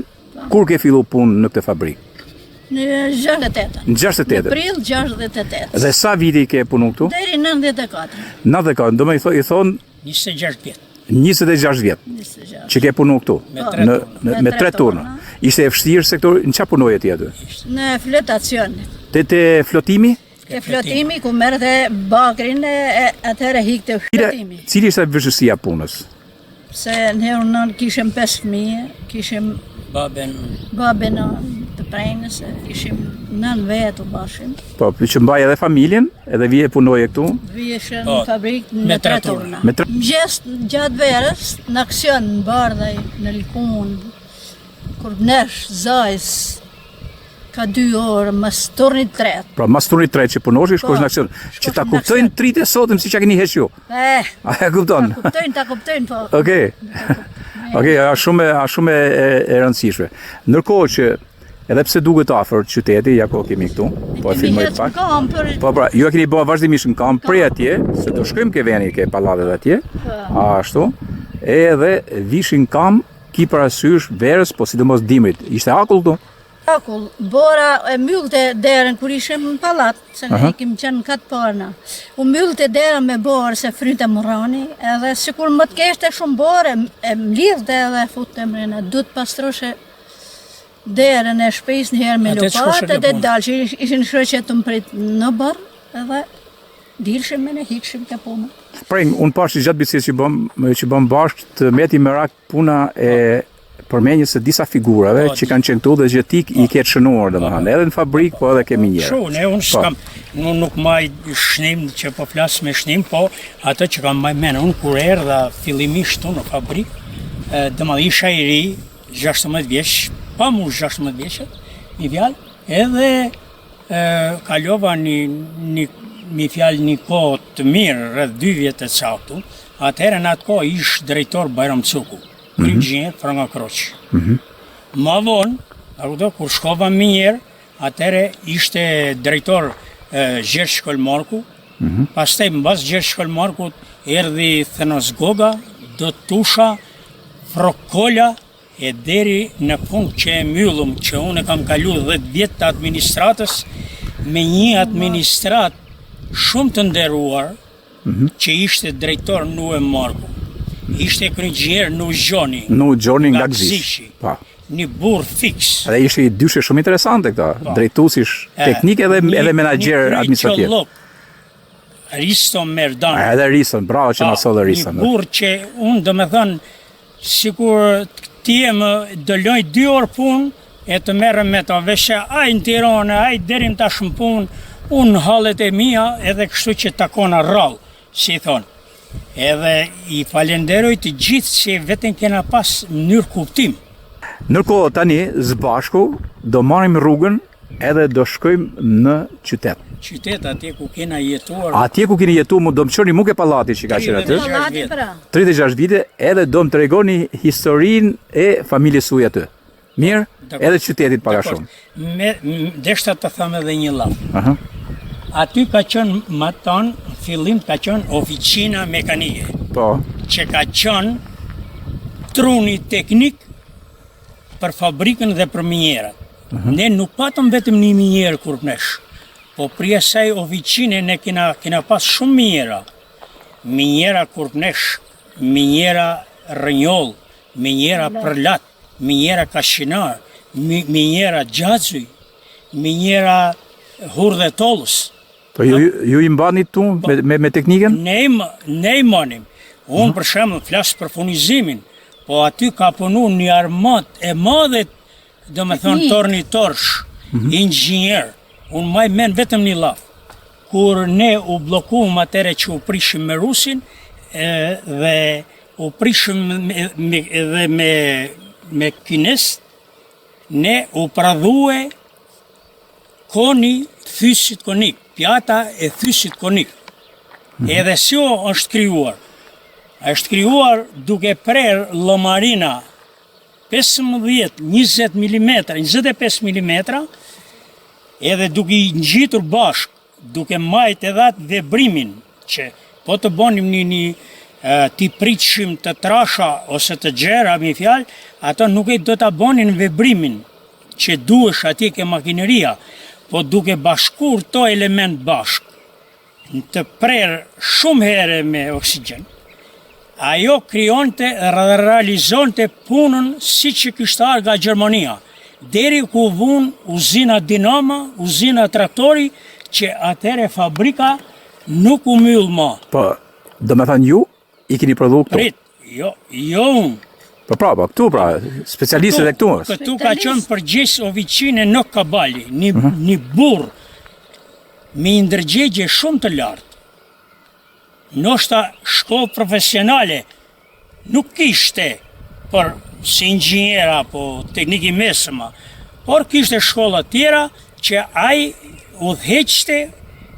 kur ke fillu punë në këtë fabrikë? Në 68. Në 68. Në prill 68. Dhe sa viti ke punu këtu? Deri 94. 94, do më i thonë 26 vjet. 26 vjet 26. që ke punu këtu? Me 3 turna. turna. Ishte e vështirë se këtu, në qa punoje ti aty? Në flotacion. Te flotimi? Te flotimi ku merrte bakrin e atëherë hikte flotimi. Cili ishte vështirësia punës? Se në herën kishim 5 fëmijë, kishim babën të prenës, kishim 9 vetë u bashim. Po, që mbaj edhe familjen, edhe vije punoje këtu? Vjeshe në fabrikë me 3 turna. Me 3 Mëgjes gjatë verës, në aksion në Bardhaj, në Likun, kur nesh, zajs, ka 2 orë, mas turnit 3. Pra, mas turnit 3 që punosh, shkosh në aksion. Që ta kuptojnë tritë e sotëm si që keni heq ju. A e kupton? Ta kuptojnë, po. Okej. Okej, a shumë e rëndësishme. Ndërkohë që edhe pse duket afër qyteti, ja ko kemi këtu, po e filmoj pak. Po pra, ju e keni bëha vazhdimisht në kamp prej atje, se do shkojmë ke veni ke pallatet atje, ashtu, edhe vishin kamp ki parasysh verës, po sidomos dimrit. Ishte akull këtu? Akull, bora e mbyllte derën kur ishim në pallat, se ne kim qenë katë parna. U mbyllte derën me borë se fryte murrani, edhe sikur më të keshte shumë borë, e mlidhte edhe futte mrena. Du të pastroshe derën e shpejs një herë me lopatë dhe dalë, që ishin shoqet të mprit në barë, edhe dilshim me ne hikshim të punë. Prej, unë pash që gjatë bisedës që bëm bashkë të meti me rak puna e përmenjës se disa figurave që kanë qenë këtu dhe që ti i ke shënuar domethënë, edhe në fabrikë po edhe ke minjerë. Unë s'kam, nuk maj shnim që po flas me shnim, po ato që kam maj menë, unë kur erdha fillimisht tu në fabrikë, domethënë isha i ri, 16 vjeç, pa mu 16 vjeçët, mi fjalë, edhe kalova një fjalë një kohë të mirë, rreth 2 vjet të caktu, atëherë në atë kohë ish drejtor Bajram Cuku. Inxhinier Franga Kroç. Ma vonë, kur shkova minjerë, atëre ishte drejtor Gjergj Shkolmarku, pastaj mbas Gjergj Shkolmarkut erdhi Thenos Goga, Dotusha, Frokola, e deri në fund që e mbyllëm, që unë kam kalu 10 vjet të administratës, me një administrat shumë të nderuar, që ishte drejtor Nue Marku. Ishte kryqënjer në Gjoni. Në Gjoni nga Gzishi. Një burr fiks. Edhe ishte i dyshe shumë interesante këta, drejtuesish teknik edhe menaxher administrativ. Risto Merdan. Edhe Riston, bravo që na solli Riston. Një burr që unë domethënë sikur ti më dëloj 2 orë punë e të merrem me ta veshë ai në Tiranë, ai deri në tash në punë, unë hallet e mia edhe kështu që takona rrallë, si thonë. Edhe i falenderoj të gjithë që vetëm kena pas mënyrë kuptim. Ndërkohë tani zbashku do marrim rrugën edhe do shkojmë në qytet. Qytet atje ku kena jetuar. Atje ku keni jetuar, mu do më çoni muke pallati që ka qenë aty. 36 vite. 36 vite, edhe do më tregoni historinë e familjes suaj aty. Mirë, edhe qytetit paga shumë. Deshta të thëmë edhe një laf. Aha. Aty ka qënë, më tonë, në fillim ka qënë oficina mekanike, Po. që ka qënë truni teknik për fabrikën dhe për minjerat. Ne nuk patëm vetëm një minjerë kur nesh, po prije saj oficine ne kina pas shumë minjera. Minjera Kurpnesh, minjera Rënjoll, minjera Përlat, minjera Kashinar, minjera Gjazuj, minjera Hurdhe Tollës. Po ju I mbani tu me teknikën? Ne I manim. Unë për shembull flas për furnizimin, po aty ka punu një armat e madhe, do me thonë tornitorsh, inxhinier. Unë maj men vetëm një laf. Kur ne u blokuam atere që u prishim me Rusin dhe u prishim edhe me kinest, ne u pradhue koni thysit konik, pjata e thysit konik. Edhe sjo është krijuar. Është krijuar duke prerë lomarina 15, 20 mm, 25 mm, edhe duke I ngjitur bashk, duke majt edhe atë vebrimin, që po të bonim t'i pritshim të trasha ose të gjera, mi fjalë, ato nuk do t'a bonin vebrimin që duhesh atje ke makineria, po duke bashkur to element bashk, të prerë shumë here me oksigjen, ajo krijonte dhe realizonte punën si që kishte ardhur nga Gjermania, deri ku vun uzina Dinama, uzina traktori, që atëre fabrika nuk u myll më. Po, do me thënë ju I keni prodhu këtu? Prit, jo unë. Po pra, këtu pra, specialistët e këtu. Këtu ka qenë përgjegjës oficine në Kabali, një burr me ndërgjegje shumë të lartë. Ndoshta shkollë profesionale nuk kishte për si inxhiniera apo teknik I mesëm, por kishte shkolla tjera që ai udhëheqte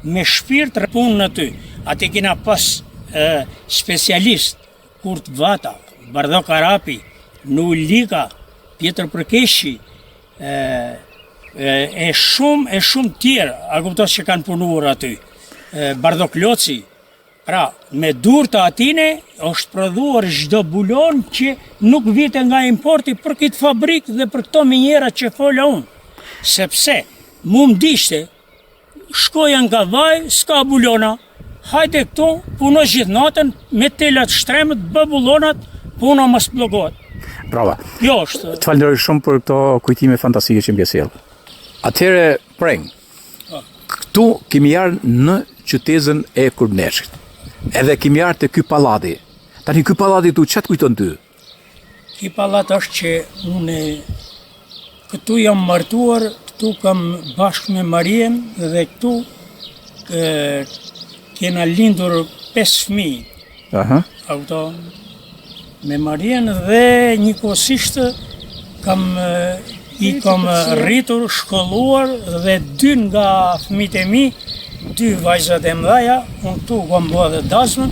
me shpirt punën aty. Atë kena pas specialist, Kurt Vata, Bardok Arapi, Nullika, Pjetër Përkeshi, e shumë tjerë, a kuptos që kanë punuar aty. Bardok Loci, pra, me dur të atine, është prodhuar çdo bulon që nuk vite nga importi për këtë fabrikë dhe për këto minjera që fola unë. Sepse, mu më dishte, shkoja nga vaj, s'ka bulona, hajde këtu, puno gjithë natën, me telat shtremët, bë bulonat, puno mos blokohet. Brava. Jo është. Të falenderoj shumë për këto kujtime fantastike që më ke sjellë. Atëherë, preng, këtu kemi ardhur në qytetin e Kurpneshit. Edhe kemi ardhur te ky pallati. Tani ky pallati tu çat kujton ty? Ky pallat është që unë këtu jam martuar, këtu kam bashkë me Marien dhe këtu kena lindur 5 fëmijë. Aha. Auto me Marien dhe njëkohësisht I kam rritur, shkolluar dhe 2 nga fëmijët e mi, 2 vajzat e mëdha, unë këtu kam bërë dhe dasmën,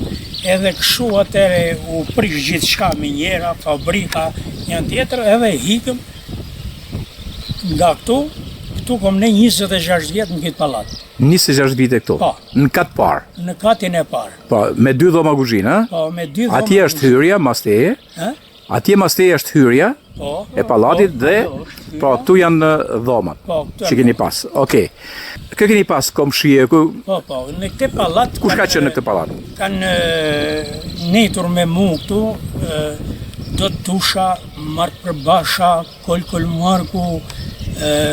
edhe kështu atëre u prish gjithçka, minjera, fabrika, një tjetër, edhe hikëm nga këtu kam ne 26 vjet në këtë pallat. 26 vite këtu. Po. Në katë parë. Në katin e parë. Po, me 2 dhoma kuzhinë, ha? Po, me 2 dhoma. Atje është hyrja, masteje. Ë? Atje masteje është hyrja e pallatit dhe po këtu janë dhomat që keni pas. Okej. Kë keni pas komshie ku? Po, në këtë pallat. Kush ka qenë në këtë pallat? Kanë nitur me mu këtu, do të tusha, Mark Përbasha, Kolkol Marku,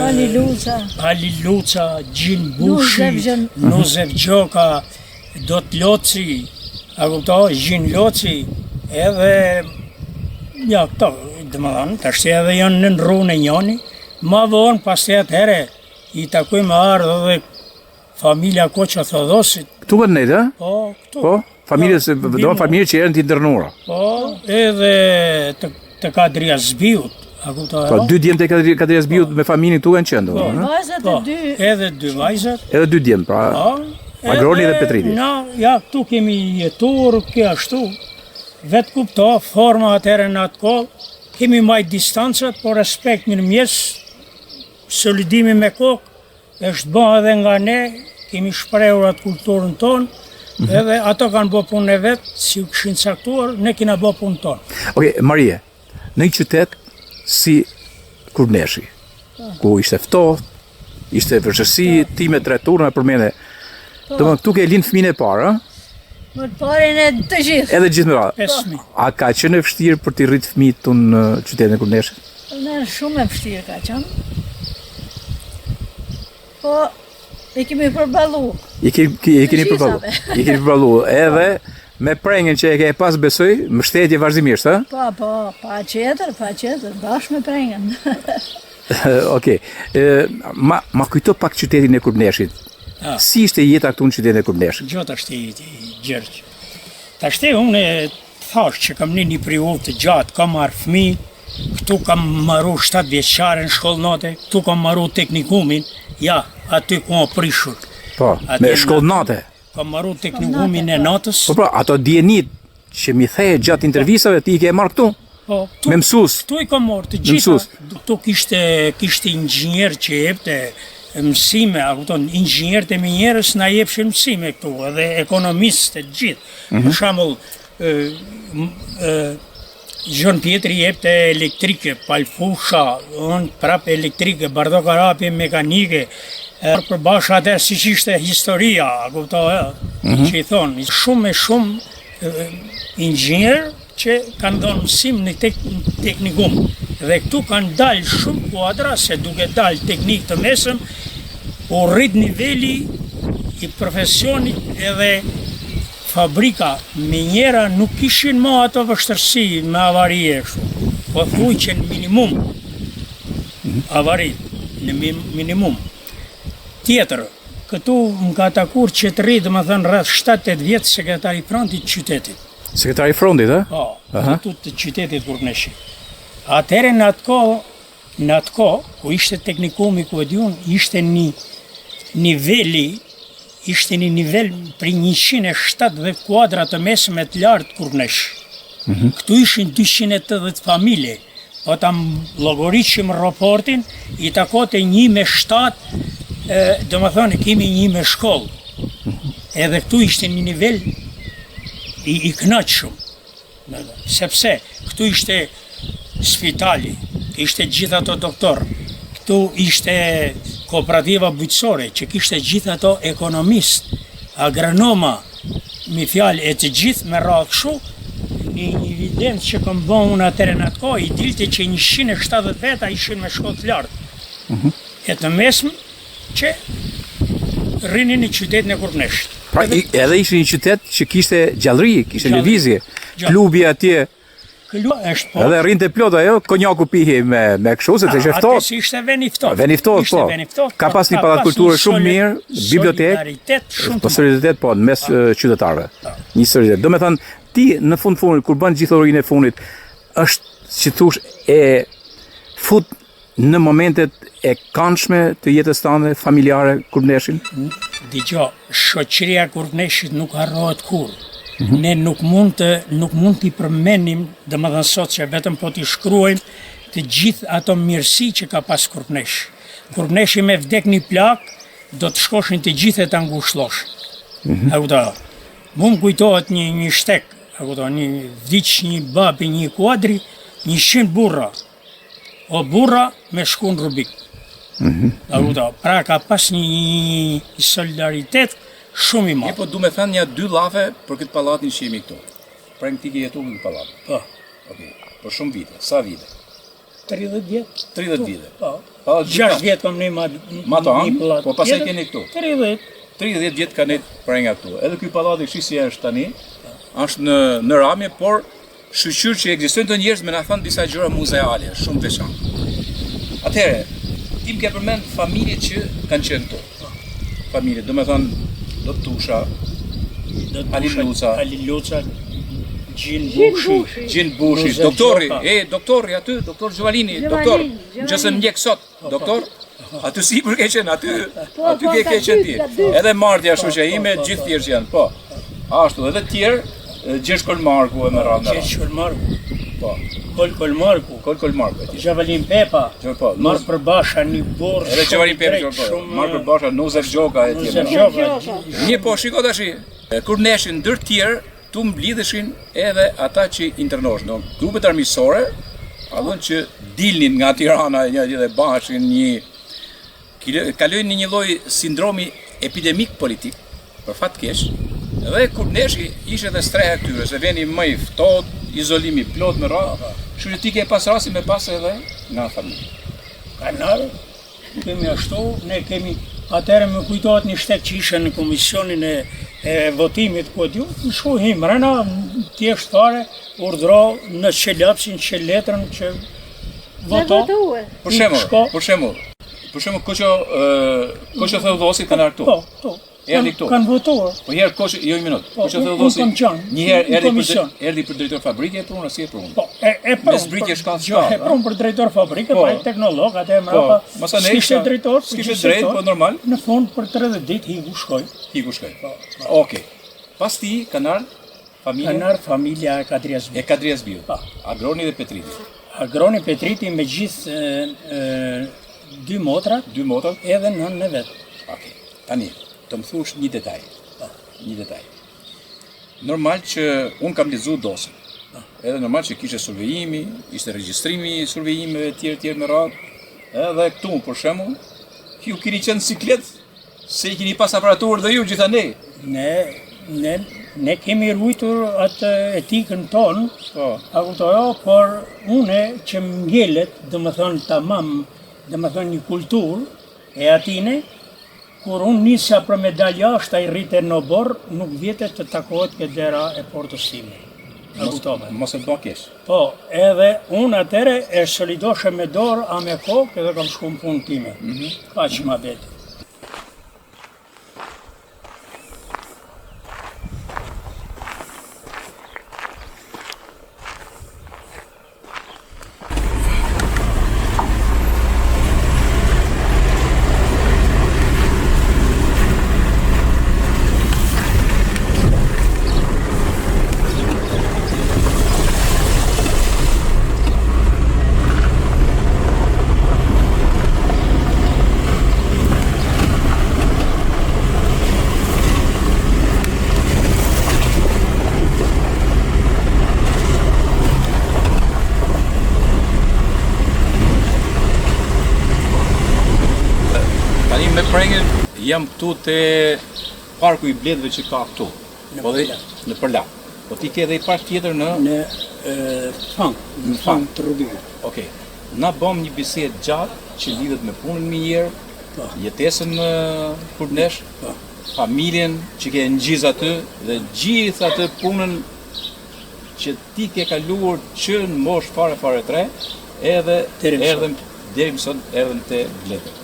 Ali Luca, Gjin Bushi, Nuzev Gjoka, Dot Loci, a kupto, Gjin Loci, edhe ja këto, dhe më dhanë, të ashtë edhe janë në rrugën e njoni, ma vonë pas të atëhere, I takoj me ardhë dhe familja Koqa Thodosit. Këtu kanë nejtë, ha? Po, këtu. Po, familje që erën të ndërnura. Po, edhe të Kadria Zbiut. Po, 2 djemë të Kadria Zbiut me familjen tu kanë qenë. Vajzat e 2. Edhe 2 vajzat. Edhe 2 djemë, pra. Agroni dhe Petriti. Ja, këtu kemi jetur, kjo ashtu. Vetë kupto, forma atëre në atë kohë, kemi majt distancat, por respekt mirëmjes, solidimi me kokë është bën edhe nga ne, kemi shprehur atë kulturën tonë, edhe ato kanë bë punën e vet, si u kishin caktuar, ne kena bë punën tonë. Okej, Marie, në një qytet si Kurneshi, ku ishte ftohtë, ishte vështirësi, ti me treturën e përmende. Domethënë këtu ke lind fëmijën e parë, ëh? Më të parin e të gjithë. Edhe gjithë me radhë. 5.000. A ka qenë e vështirë për t'i rritë fëmijët tu në qytetin e Kurneshit? Në shumë e vështirë ka qenë. Po, e kemi përballu. I keni përballu. Gjizave. I keni përballu edhe me prengën që e ke pas besoj, mbështetje vazhdimisht, ëh? Po, pa qeter, bashkë me prengën. Okej. Ma kujto pak qytetin e Kurneshit. Si ishte jeta këtu në qytetin e Kurneshit? Gjo të ashtë i Gjergj. Të ashtë unë e thash që kam një periudhë të gjatë, kam marrë fëmi, këtu kam marru 7 vjeçare në shkollë nate, këtu kam marru teknikumin, ja, aty ku më prishur. Po, me shkollë nate. Kam marru teknikumin e natës. Po pra, ato dijenit që mi theje gjatë intervistave ti i ke marrë këtu? Po, Me mësus. Këtu i kam marrë të gjitha. Këtu kishte inxhinier që jepte mësime, a kupton, inxhinierët e minjerës na jepshin mësime këtu, edhe ekonomistë të gjithë. Për shembull, Gjon Pietri jepte elektrike, Palfusha, unë prap elektrike, Bardo Karapi mekanike, përbash atë si që ishte historia, a kupton, që i thonë, shumë inxhinier që kanë dhënë mësim në teknikum. Dhe këtu kanë dalë shumë kuadra, se duke dalë teknik të mesëm, u rrit niveli i profesionit edhe fabrika minjera nuk kishin më ato vështërsi me avarie kështu. Po thuj që në minimum avari, në minimum. Tjetër, këtu më ka takur qetëri, dhe më thënë rreth 7-8 vjetë sekretari frontit qytetit. Sekretari frontit, ëh? Po, këtu të qytetit Kurneshi. Atëherë në atë kohë, ku ishte teknikumi ku e diun, ishte një nivel për 170 kuadra të mesme të lartë Kurnesh. Këtu ishin 280 familje, po ta llogarisim raportin, i takote 1 me 7, do më thonë kemi 1 me shkollë. Edhe këtu ishte një nivel i kënaqshëm. Sepse këtu ishte spitali, ishte gjithë ato doktor, këtu ishte kooperativa bujqësore, që kishte gjithë ato ekonomist, agronoma, mi fjalë e të gjithë me radhë kështu, një evident që kam bën unë atëre në atë kohë, i dilte që 170 veta ishin me shkollë të lartë. E të mesmë që rrinin në qytetin e Kurneshit. Pra edhe ishte një qytet që kishte gjallëri, kishte lëvizje, klubi atje. Edhe rrinte plot ajo, konjaku pihi me kështu se të ishte ftohtë. Atësi ishte veni ftohtë. Veni ftohtë, po. Ka pas një pallat kulture shumë mirë, bibliotekë, po solidaritet po në mes qytetarëve. Një solidaritet. Do me thënë, ti në fundit, kur bën gjithë orën e fundit, është si thosh e fut në momentet e këndshme të jetës tande familjare Kurneshin? Dgjoj, shoqëria Kurneshit nuk harrohet kurrë. Ne nuk mund t'i përmendim, domethënë sot që vetëm po t'i shkruajmë të gjithë ato mirësi që ka pas Kurnesh. Kurneshi me vdek një plak, do të shkoshin të gjithë e të ngushlloshin. Mu më kujtohet një shtek, një vdiq, një babi, një kuadri, 100 burra. O burra me shku në rubik. Pra ka pas një solidaritet shumë i madh. Po du me thënë një 2 llafe për këtë pallatin që jemi këtu. Pra në ti ke jetu në këtë pallat. Po. Okej. Për shumë vite. Sa vite? 30 vjetë. 30 vite. Po. 6 vjetë kam ne ma tonë, po pastaj keni këtu. 30 vjetë ka ne prenga këtu. Edhe ky pallat i kështu si është tani, është në ramje, por shqyr që ekzistojnë të njerëz me na thënë disa gjëra muzeale, shumë veçantë. Atëherë, ti më ke përmend familje që kanë qenë këtu. Familje, do me thënë do Tusha, Ali Luca, Gjin Bushi, doktori aty, doktor Gjovalini, doktor, nëse më ndjek sot, doktor, aty sipër ke qenë, aty ke qenë ti. Edhe Martja, shoqja ime, gjithë tjerë që janë, po. Ashtu, edhe tjerë, Gjergj Kolmarku e me radhë. Gjergj Kolmarku, Po. Kolmarku, Kolmarku e ti. Gjavalin Pepa, Po, marrë për basha një borë edhe Gjavalin Pepa, marrë për basha Nuzef Gjoka e tjerë. Nuzef Gjoka. Një po, shiko tash, kur neshin ndër tjerë, tu mblidheshin edhe ata që internoshin, do grupet armiqësore, apo që dilnin nga Tirana dhe baheshin kalojnë në një lloj sindromi epidemik politik, për fat keq. Dhe kur neshi ishte edhe streha këtyre, se veni më i ftohtë, izolimi plot me radhë, kështu që ti ke pas rasti me pas edhe nga familja. Kanal, kemi ashtu, ne kemi, atëherë më kujtohet një shtet që ishe në komisionin e votimit, ku e t'ju, në shkuhim, rëna, tjesht fare, urdhro në që lapsin që letrën që voto. Për shembull, Koqo Theodosi kanë ardhur këtu. Po, Erdhi këtu. Kanë votuar. Po herë Koqo, jo një minutë. Koqo Theodosi një herë erdhi për drejtor fabrike e punë, si e punë. Po, e punë. Me zbritje shkallë. E punë për drejtor fabrike, pa e teknolog, atë e mrapa. S'kishte drejtor, s'kishte drejt, po normal. Në fund për 30 ditë hiku shkoj. Okej. Pas ti kanë ardhur familja e Kadrias Biu. E Kadrias Biu. Agroni dhe Petriti. Agroni Petriti me gjithë 2 motra edhe nënën e vet. Okej. Tani, të më thush një detaj. Normal që unë kam lexuar dosën. Edhe normal që kishte survejimi, ishte regjistrimi i survejimeve tjerë me radhë. Edhe këtu, për shembull, ju keni qenë siklet, se i keni pas aparaturë dhe ju gjithanë. Ne kemi ruajtur atë etikën tonë, por une që m'ngjelet, domethënë tamam, domethënë një kulturë e atine, kur unë nisja për medalja është ai rrite në borë, nuk vjetet të takohet ke dera e portës time. Mos e bën keq. Po, edhe unë atëre e solidoshe me dorë, a me kokë, edhe kam shku në punë time. Ka që ma beti. Jam këtu te parku I bledhve që ka këtu, në Përlak. Po ti ke edhe I park tjetër në Fang të Rubikut. Okej. Na bëm një bisedë gjatë që lidhet me punën minjerë, jetesën në Kurnesh, familjen që ke ngjiz aty dhe gjithë atë punën që ti ke kaluar që në moshë fare tre, edhe erdhëm deri më sot erdhëm te bledhët.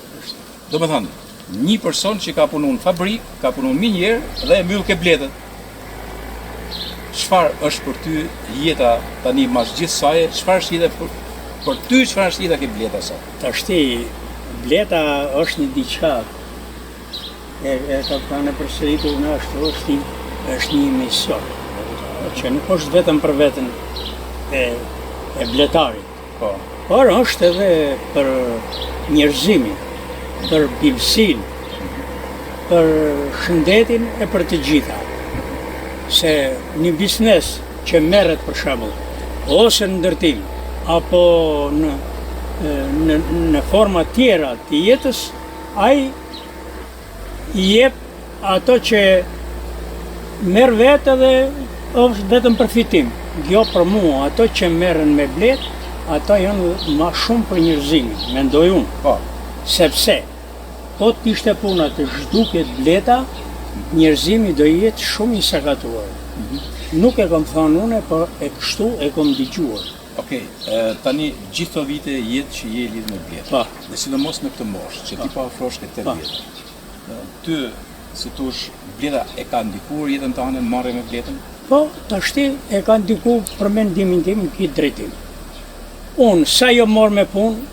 Domethënë, një person që ka punu në fabrik, ka punu në minjerë dhe e mbyll ke bledhët. Çfarë është për ty jeta tani mas gjithë saj? Çfarë është jeta për ty? Çfarë është jeta ke bledha sot? Tashti bledha është një diçka. E kapitane përsëritur në ashtu është një mision. Që nuk është vetëm për veten e bledharit. Por është edhe për njerëzimin, për bilësin, për shëndetin e për të gjitha. Se një biznes që merret për shembull, ose në ndërtim, apo në forma tjera të jetës, ai I jep ato që merr vetë dhe është vetëm përfitim. Jo për mua, ato që merren me blet, ato janë më shumë për njerëzimin, mendoj unë. Sepse po të kishte puna të zhduket bleta, njerëzimi do jetë shumë I sakatuar. Nuk e kam thënë unë, por e kështu e kam dëgjuar. Okej, tani gjithë këto vite jetë që je lidhur me blet. Dhe sidomos në këtë moshë, që ti po afrosh te 8 vjet. Ty, si thush, bleta e ka ndikuar jetën tënde në marrje me bletën? Po, tashti e ka ndikuar për mendimin tim në këtë drejtim. Unë sa jo morr me punë,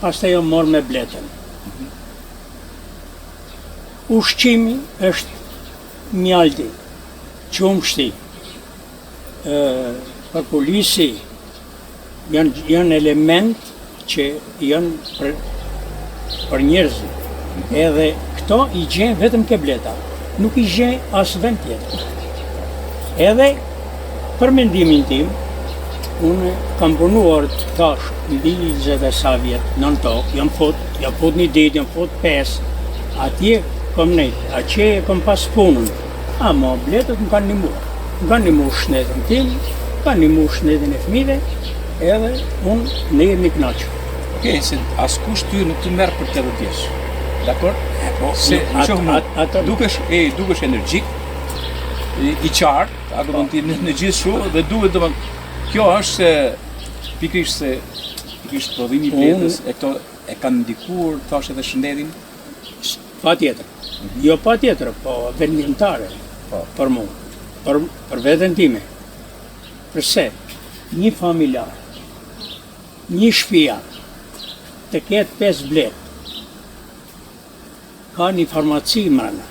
pastaj jo morr me bletën. Ushqimi është mjalti, qumshti, për polisi janë element që janë për njerëzit. Edhe këto i gjenë vetëm Kebleta, nuk i gjenë asë vend tjetër. Edhe për mendimin tim, unë kam punuar të tash mbi 20 sa vjet nën tokë, jam fut një ditë, jam fut 5, atje kom nejtë, atje kom pas punën, ama Bletët më kanë nimuar. Më kanë nimuar shnetën tim, kanë nimuar shnetën e fëmijëve, edhe unë ne jemi kënaqur. Okej, se askush ty nuk të merr për 80 vjeç. Dakor? Se dukesh energjik, i qartë, argumentin në gjithë shumë, dhe duhet domethënë kjo është se pikërisht prodhimi i Bletës e këto e kanë ndikuar thashë edhe shëndetin. Patjetër. Jo patjetër, po vendimtare për mua, për veten time. Përse një familjar, një shtëpia të ketë 5 Bletë, ka një farmaci mbrana.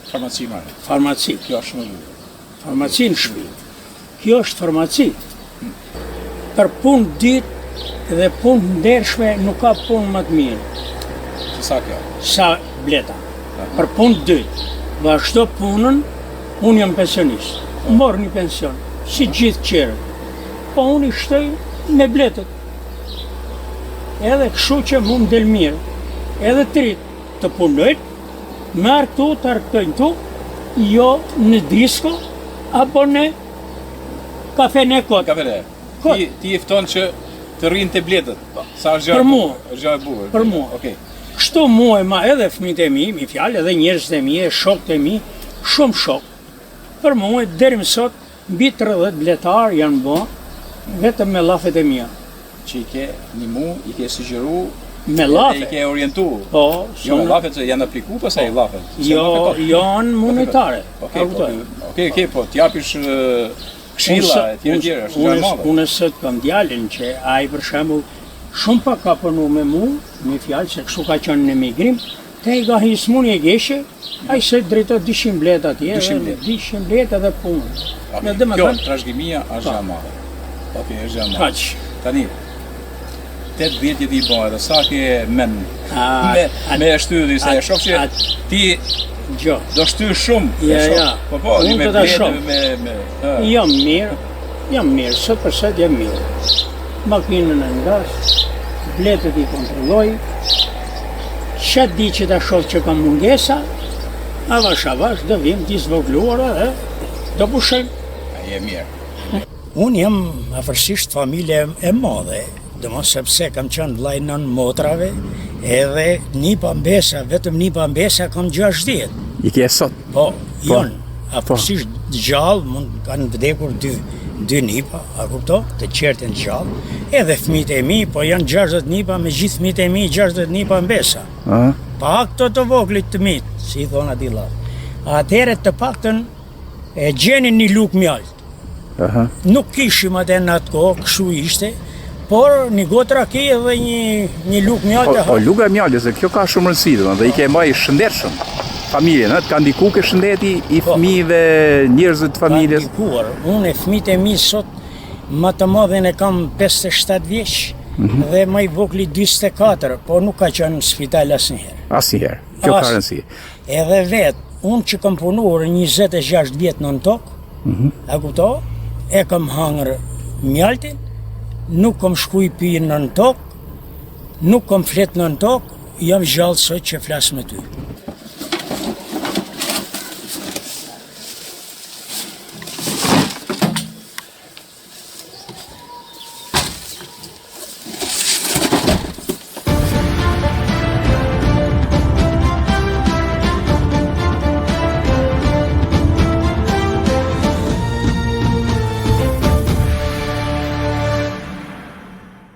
Farmaci. Kjo është shumë e bukur. Farmaci në shtëpi. Kjo është farmaci. Për punë ditë dhe punë ndershme nuk ka punë më të mirë. Sa kjo? Sa Bleta. Për punë dytë. Vazhdo punën, unë jam pensionist. Morë një pension, si gjithë qerët. Po unë i shtoj me Bletët. Edhe kështu që mund del mirë. Edhe trit të punojnë, marë këtu, të arktojnë tu, jo në disko, apo në kafene kot. Kafene. Ti e fton që të rrinë të Bletët. Sa është Për mua. Gjë e bukur. Për mua. Okej. Kështu mua ma edhe fëmijët e mi fjalë, edhe njerëzit e mi, shokët e mi, shumë shok. Për mua, deri më sot, mbi 30 bletar janë bë, vetëm me llafet e mia. Që i ke nimu, i ke sugjeru, Me i llafe. ke orientu. Po, Jo me llafet, se janë apliku pasaj llafet. Jo, janë monetare. Okej, po t'japish këshilla e tjera, është gjë e madhe. Unë sot kam djalin që ai për shembull shumë pak ka punu me mu, me fjalë se kështu ka qenë në emigrim, te i ka hismuni e geshe, ai se drejto 200 Bleta atje, 200 Bleta dhe punë. Kjo trashëgimia është gjë e madhe. Okej, është gjë e madhe. Kaq. Tani 8 vjet jeti i bën edhe sa ke men me shtydhi se e shoh që ti Gjo. do shtyr shumë. Ja. Po, Unë me të ta Bletën, shoh. me Jam mirë, sot për sot jam mirë. Makinën e ngas, Bletët i kontrolloj, qatë di që ta shoh që kam mungesa, avash, do vim t'i zvogluar edhe, do pushojmë. Ai e mirë. Unë jam afërsisht familje e madhe, sepse kam qenë vllai 9 motrave, edhe nipa mbesa, vetëm nipa mbesa kam 60. I ke sot? Po, janë afërsisht gjallë, mund kanë vdekur dy nipa, a kupto, të qertin gjallë, edhe fëmijët e mi, po janë 60 nipa, me gjithë fëmijët e mi 60 nipa mbesa. Pa këto të voglit të mitë, si i thonë ati lavë. Atëherë të paktën e gjenin një lukë mjallë. Nuk kishim atë në atë kohë, kështu ishte, por një gotra ke edhe një lukë mjallë. O luka e mjallë, se kjo ka shumë rëndësi, dhe i ke mbaj shëndetshëm. Familjen, të ka ndiku ke shëndeti i fëmijëve, njerëzit të familjes? Ka ndikuar. Unë e fëmijët e mi sot, më të madhin e kam 57 vjeç, dhe më i vogli 24, po nuk ka qenë në spital asnjëherë. Asnjëherë, kjo ka rëndësi. Edhe vetë, unë që kam punuar 26 vjet në tokë, a kupto, e kam hangër mjaltin, nuk kam shkuj pinë në tokë, nuk kam flet në tokë, jam gjallë sot që flas me ty.